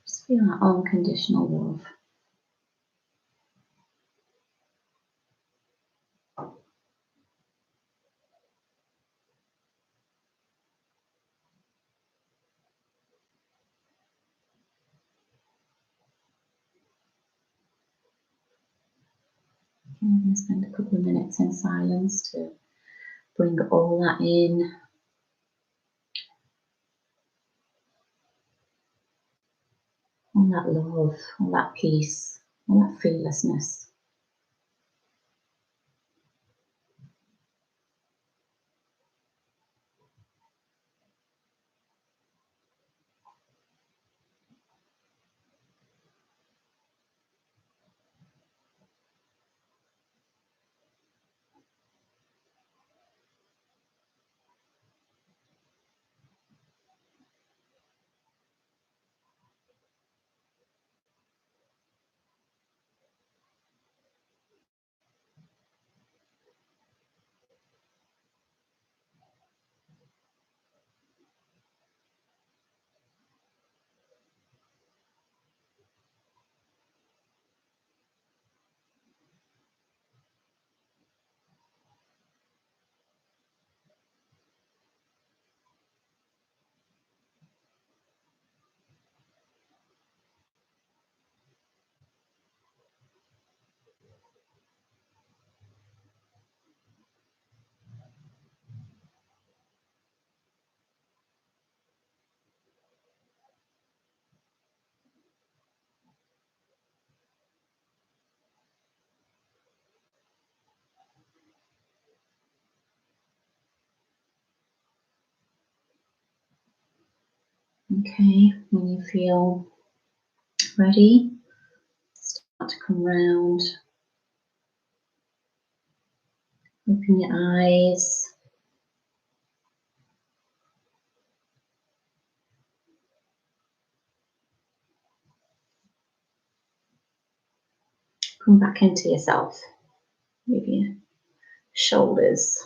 Speaker 1: Just feel that unconditional love. I'm going to spend a couple of minutes in silence to bring all that in. All that love, all that peace, all that fearlessness. Okay, when you feel ready, start to come round. Open your eyes. Come back into yourself. Move your shoulders.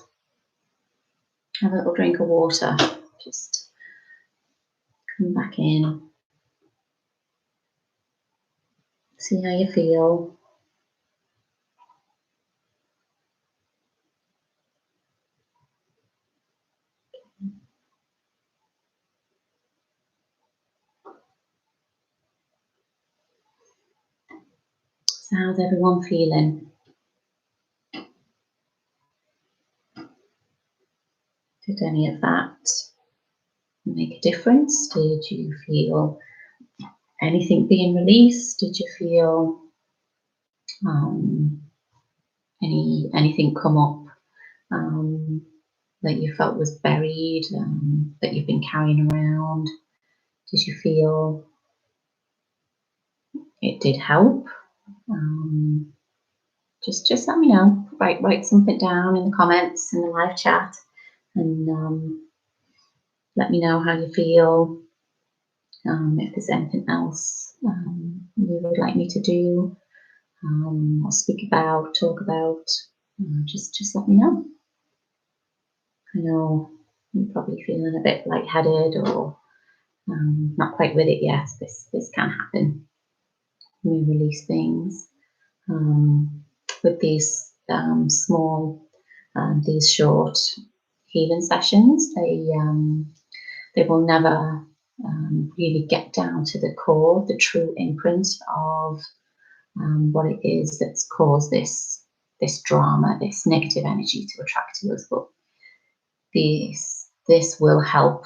Speaker 1: Have a little drink of water. Just come back in. See how you feel. So how's everyone feeling? Did any of that make a difference? Did you feel anything being released? Did you feel anything come up that you felt was buried, that you've been carrying around? Did you feel it did help? Just let me know. Write something down in the comments in the live chat, and let me know how you feel. If there's anything else you would like me to do, or speak about, talk about, just let me know. I know you're probably feeling a bit lightheaded or not quite with it yet. This can happen. We release things with these these short healing sessions. They will never really get down to the core, the true imprint of what it is that's caused this drama, this negative energy to attract to us. But this will help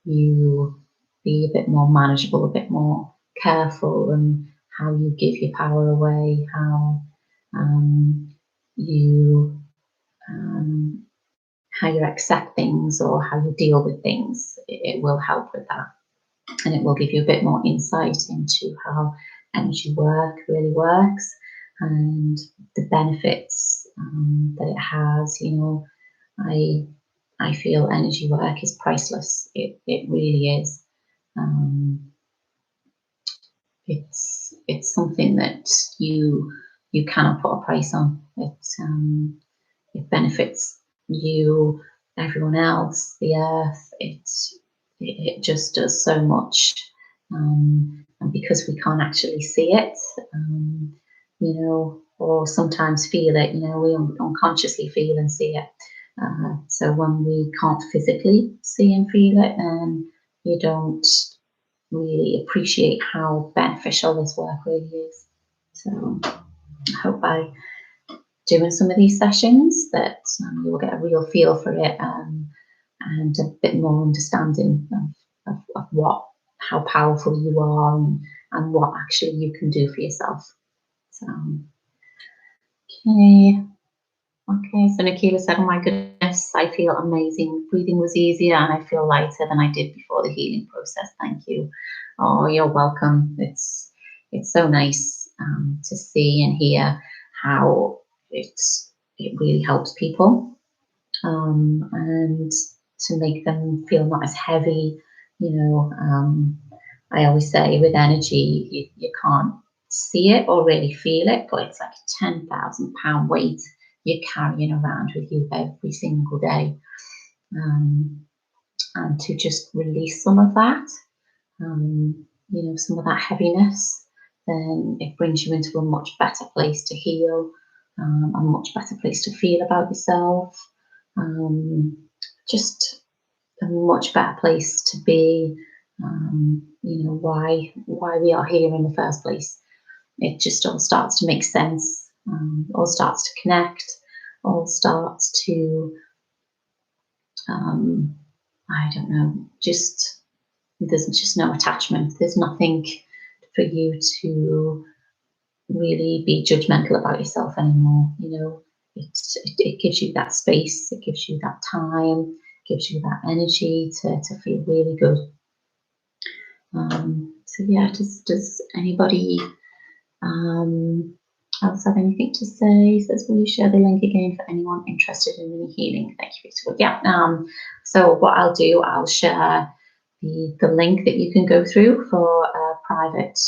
Speaker 1: you be a bit more manageable, a bit more careful, and how you give your power away, how you accept things or how you deal with things. It will help with that, and it will give you a bit more insight into how energy work really works and the benefits that it has. You know, I feel energy work is priceless. It really is. It's something that you cannot put a price on. It benefits you, everyone else, the earth. It just does so much, and because we can't actually see it, you know, or sometimes feel it, you know, we unconsciously feel and see it. So when we can't physically see and feel it, then you don't really appreciate how beneficial this work really is. So I hope by doing some of these sessions that you will get a real feel for it, and a bit more understanding of how powerful you are, and what actually you can do for yourself. So okay, so Nahkila said, oh my goodness, I feel amazing. Breathing was easier and I feel lighter than I did before the healing process. Thank you. Oh, you're welcome. It's so nice to see and hear how it really helps people, and to make them feel not as heavy. You know, I always say with energy, you can't see it or really feel it, but it's like a 10,000-pound weight you're carrying around with you every single day. And to just release some of that, you know, some of that heaviness, then it brings you into a much better place to heal, a much better place to feel about yourself, just a much better place to be. You know, why we are here in the first place. It just all starts to make sense, all starts to connect, all starts to, I don't know, just, there's just no attachment. There's nothing for you to really be judgmental about yourself anymore. You know, it gives you that space, it gives you that time, gives you that energy to feel really good. So yeah, does anybody else have anything to say? Says, will you share the link again for anyone interested in mini healing? Thank you, Victoria. Yeah. So what I'll do, I'll share the link that you can go through for a private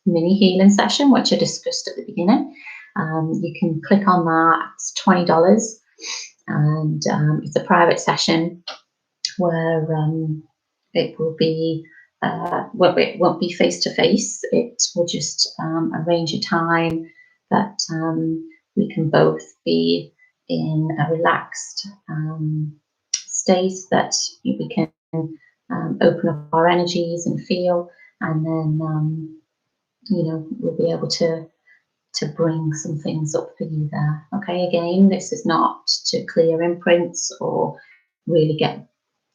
Speaker 1: mini healing session, which I discussed at the beginning. You can click on that. It's $20, and it's a private session where it will be. Well, it won't be face to face. It will just arrange a time that we can both be in a relaxed state, that we can open up our energies and feel, and then you know, we'll be able to bring some things up for you there. Okay, again, this is not to clear imprints or really get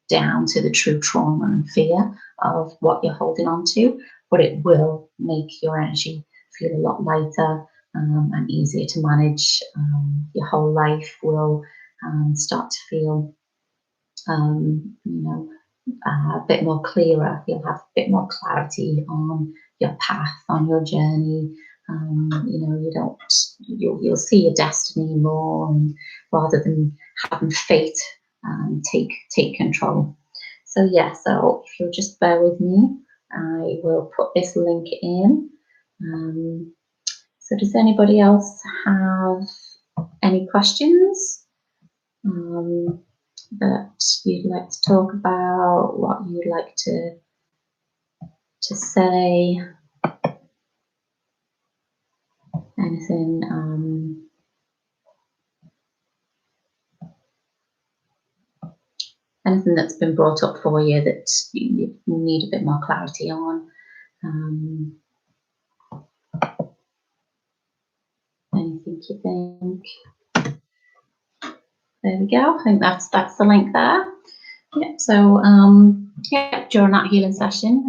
Speaker 1: down to the true trauma and fear of what you're holding on to, but it will make your energy feel a lot lighter and easier to manage. Your whole life will start to feel, you know, a bit more clearer. You'll have a bit more clarity on your path, on your journey. You know, you'll see your destiny more, and rather than having fate take control. So yeah, so if you'll just bear with me, I will put this link in. So does anybody else have any questions that you'd like to talk about, what you'd like to say, anything? Anything that's been brought up for you that you need a bit more clarity on? Anything you think? There we go. I think that's the link there. Yeah. So yeah, during that healing session,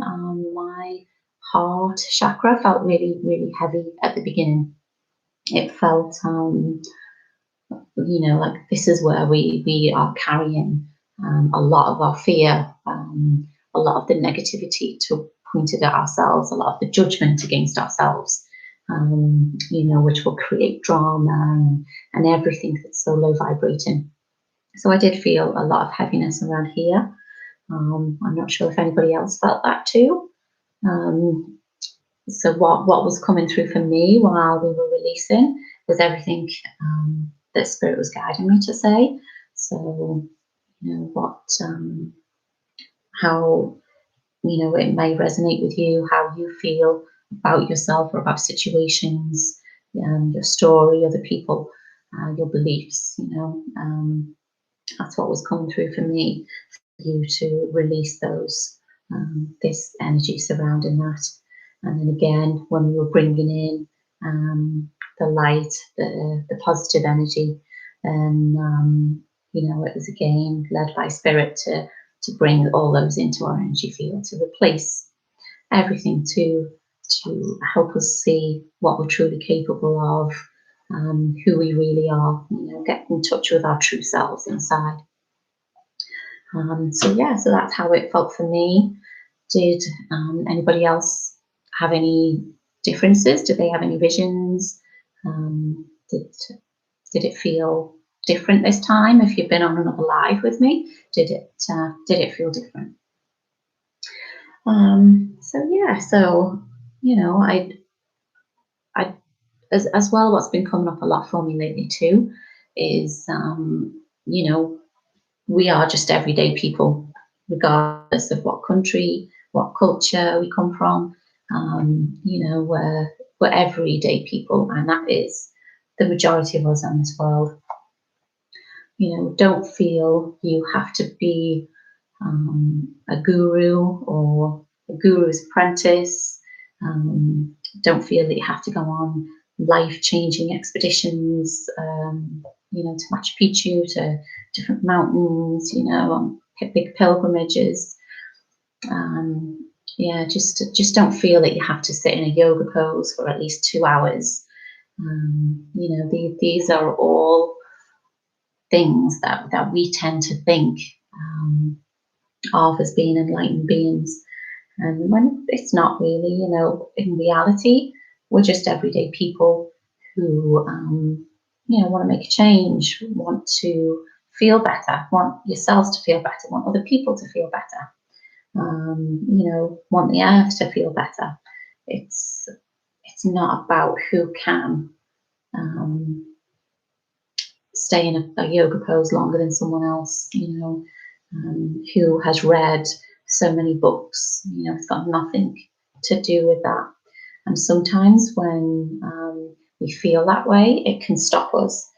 Speaker 1: my heart chakra felt really, really heavy at the beginning. It felt, you know, like this is where we are carrying a lot of our fear, a lot of the negativity pointed at ourselves, a lot of the judgment against ourselves, you know, which will create drama and everything that's so low vibrating. So I did feel a lot of heaviness around here. I'm not sure if anybody else felt that too. So what was coming through for me while we were releasing was everything that Spirit was guiding me to say. So, you know, how, you know, it may resonate with you, how you feel about yourself or about situations, your story, other people, your beliefs, you know. That's what was coming through for me, for you to release those, this energy surrounding that. And then again, when we were bringing in the light, the positive energy, and you know, it was again led by Spirit to bring all those into our energy field, to replace everything, to help us see what we're truly capable of, who we really are, you know, get in touch with our true selves inside. So yeah, so that's how it felt for me. Did anybody else have any differences? Did they have any visions? Did it feel different this time? If you've been on another live with me, did it feel different? So yeah, so you know, I as well, what's been coming up a lot for me lately too is you know, we are just everyday people, regardless of what country, what culture we come from. You know, we're everyday people, and that is the majority of us on this world. You know, don't feel you have to be a guru or a guru's apprentice. Don't feel that you have to go on life-changing expeditions, you know, to Machu Picchu, to different mountains, you know, on big pilgrimages. Yeah, just don't feel that you have to sit in a yoga pose for at least 2 hours. You know, these are all things that we tend to think of as being enlightened beings. And when it's not really, you know, in reality, we're just everyday people who, you know, want to make a change, want to feel better, want yourselves to feel better, want other people to feel better, you know, want the earth to feel better. It's not about who can stay in a yoga pose longer than someone else, you know, who has read so many books. You know, it's got nothing to do with that. And sometimes when we feel that way, it can stop us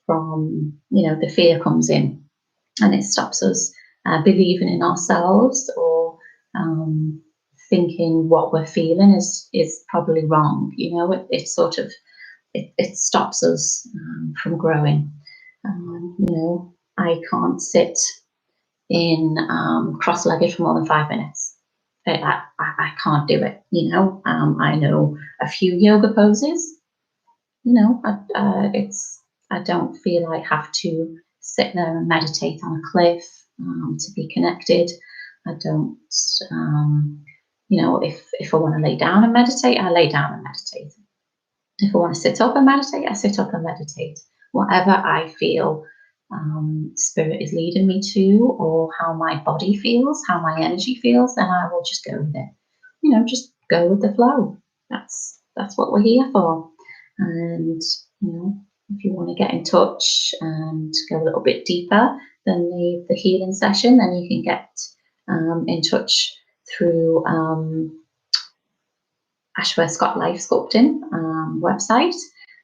Speaker 1: from, you know, the fear comes in and it stops us believing in ourselves, or thinking what we're feeling is probably wrong. You know, it sort of it stops us from growing. You know, I can't sit in cross-legged for more than 5 minutes. I can't do it. You know, I know a few yoga poses. You know, I don't feel I have to sit there and meditate on a cliff to be connected. I don't. You know, if I want to lay down and meditate, I lay down and meditate. If I want to sit up and meditate, I sit up and meditate. Whatever I feel spirit is leading me to, or how my body feels, how my energy feels, then I will just go with it. You know, just go with the flow. That's what we're here for. And you know, if you want to get in touch and go a little bit deeper than the healing session, then you can get in touch through AshworthScott Life Sculpting website,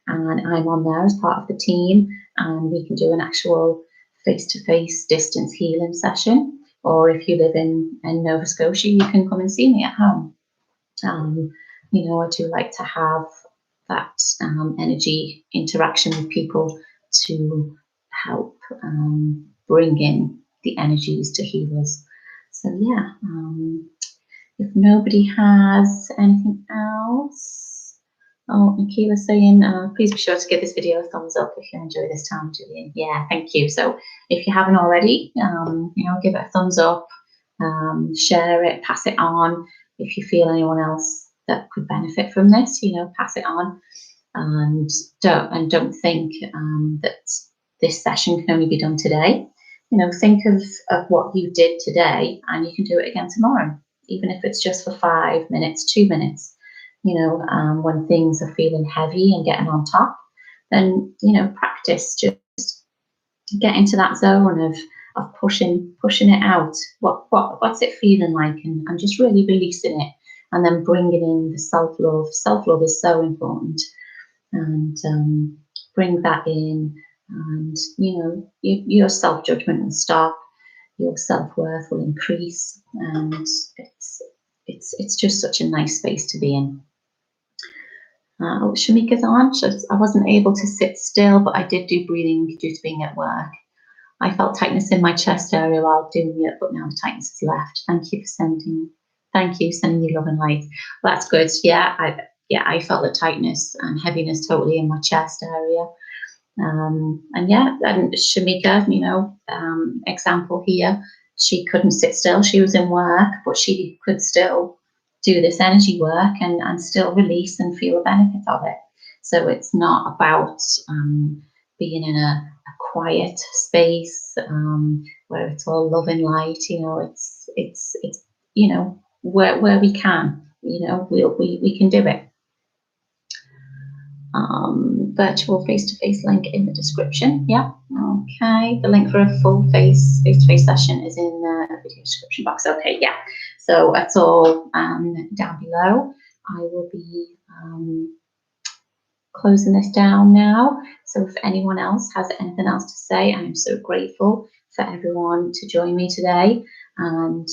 Speaker 1: and I'm on there as part of the team, and we can do an actual face-to-face distance healing session. Or if you live in Nova Scotia, you can come and see me at home. You know, I do like to have that energy interaction with people to help bring in the energies to heal us. So yeah, if nobody has anything else. Oh, Nahila's saying, please be sure to give this video a thumbs up if you enjoy this time, Gillian. Yeah, thank you. So if you haven't already, you know, give it a thumbs up, share it, pass it on. If you feel anyone else that could benefit from this, you know, pass it on. And don't think that this session can only be done today. You know, think of what you did today, and you can do it again tomorrow, even if it's just for 5 minutes, 2 minutes. You know, when things are feeling heavy and getting on top, then, you know, practice, just get into that zone of pushing it out. What's it feeling like, and just really releasing it, and then bringing in the self-love. Self-love is so important, and bring that in, and you know, your self-judgment will stop, your self-worth will increase, and it's just such a nice space to be in. Oh, Shamika's on. I wasn't able to sit still, but I did do breathing due to being at work. I felt tightness in my chest area while doing it, but now the tightness has left. Thank you for sending you love and light. Well, that's good. Yeah, I felt the tightness and heaviness totally in my chest area. And yeah, and Shamika, you know, example here, she couldn't sit still. She was in work, but she could still do this energy work and still release and feel the benefit of it. So it's not about being in a quiet space where it's all love and light. You know, it's you know, where we can, you know, we can do it. Virtual face-to-face link in the description. Yeah, okay. The link for a full face-to-face session is in the video description box. Okay, yeah. So that's all down below. I will be closing this down now. So if anyone else has anything else to say, I'm so grateful for everyone to join me today, and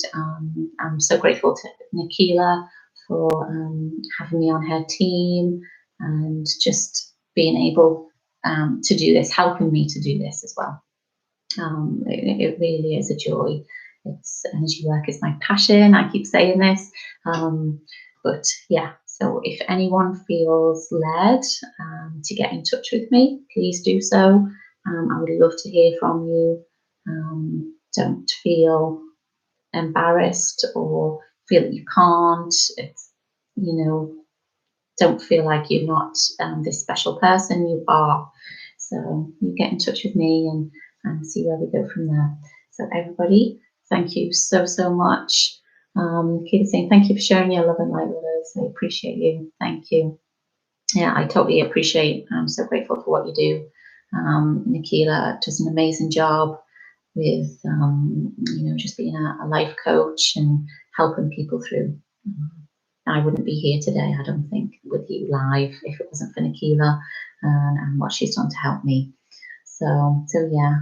Speaker 1: I'm so grateful to Nahkila for having me on her team, and just being able to do this, helping me to do this as well. It really is a joy. It's energy work is my passion. I keep saying this, but yeah. So if anyone feels led to get in touch with me, please do so. I would love to hear from you. Don't feel embarrassed or feel that you can't. It's, you know, don't feel like you're not this special person. You are. So you get in touch with me and see where we go from there. So everybody, thank you so, so much. Keep saying thank you for sharing your love and light with us. I appreciate you. Thank you. Yeah, I totally appreciate. I'm so grateful for what you do. Nahkila does an amazing job with just being a life coach and helping people through. I wouldn't be here today, I don't think, with you live if it wasn't for Nahkila and what she's done to help me. So yeah,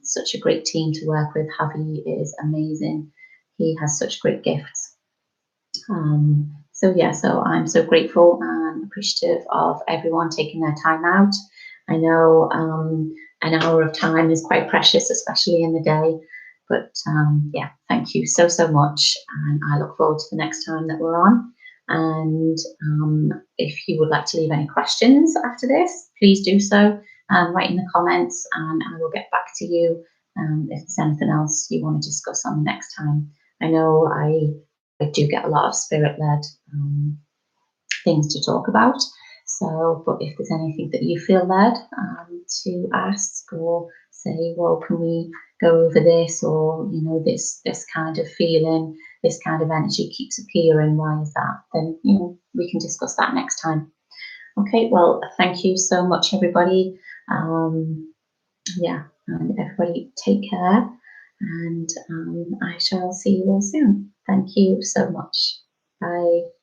Speaker 1: such a great team to work with. Javi is amazing. He has such great gifts. So I'm so grateful and appreciative of everyone taking their time out. I know an hour of time is quite precious, especially in the day. But yeah, thank you so, so much. And I look forward to the next time that we're on. And if you would like to leave any questions after this, please do so. Write in the comments and I will get back to you if there's anything else you want to discuss on the next time. I know I do get a lot of spirit-led things to talk about. So, but if there's anything that you feel led to ask or say, well, can we go over this, or this kind of feeling, this kind of energy keeps appearing, why is that? Then we can discuss that next time. Okay, well, thank you so much, everybody. Yeah, and everybody take care, and I shall see you all soon. Thank you so much. Bye.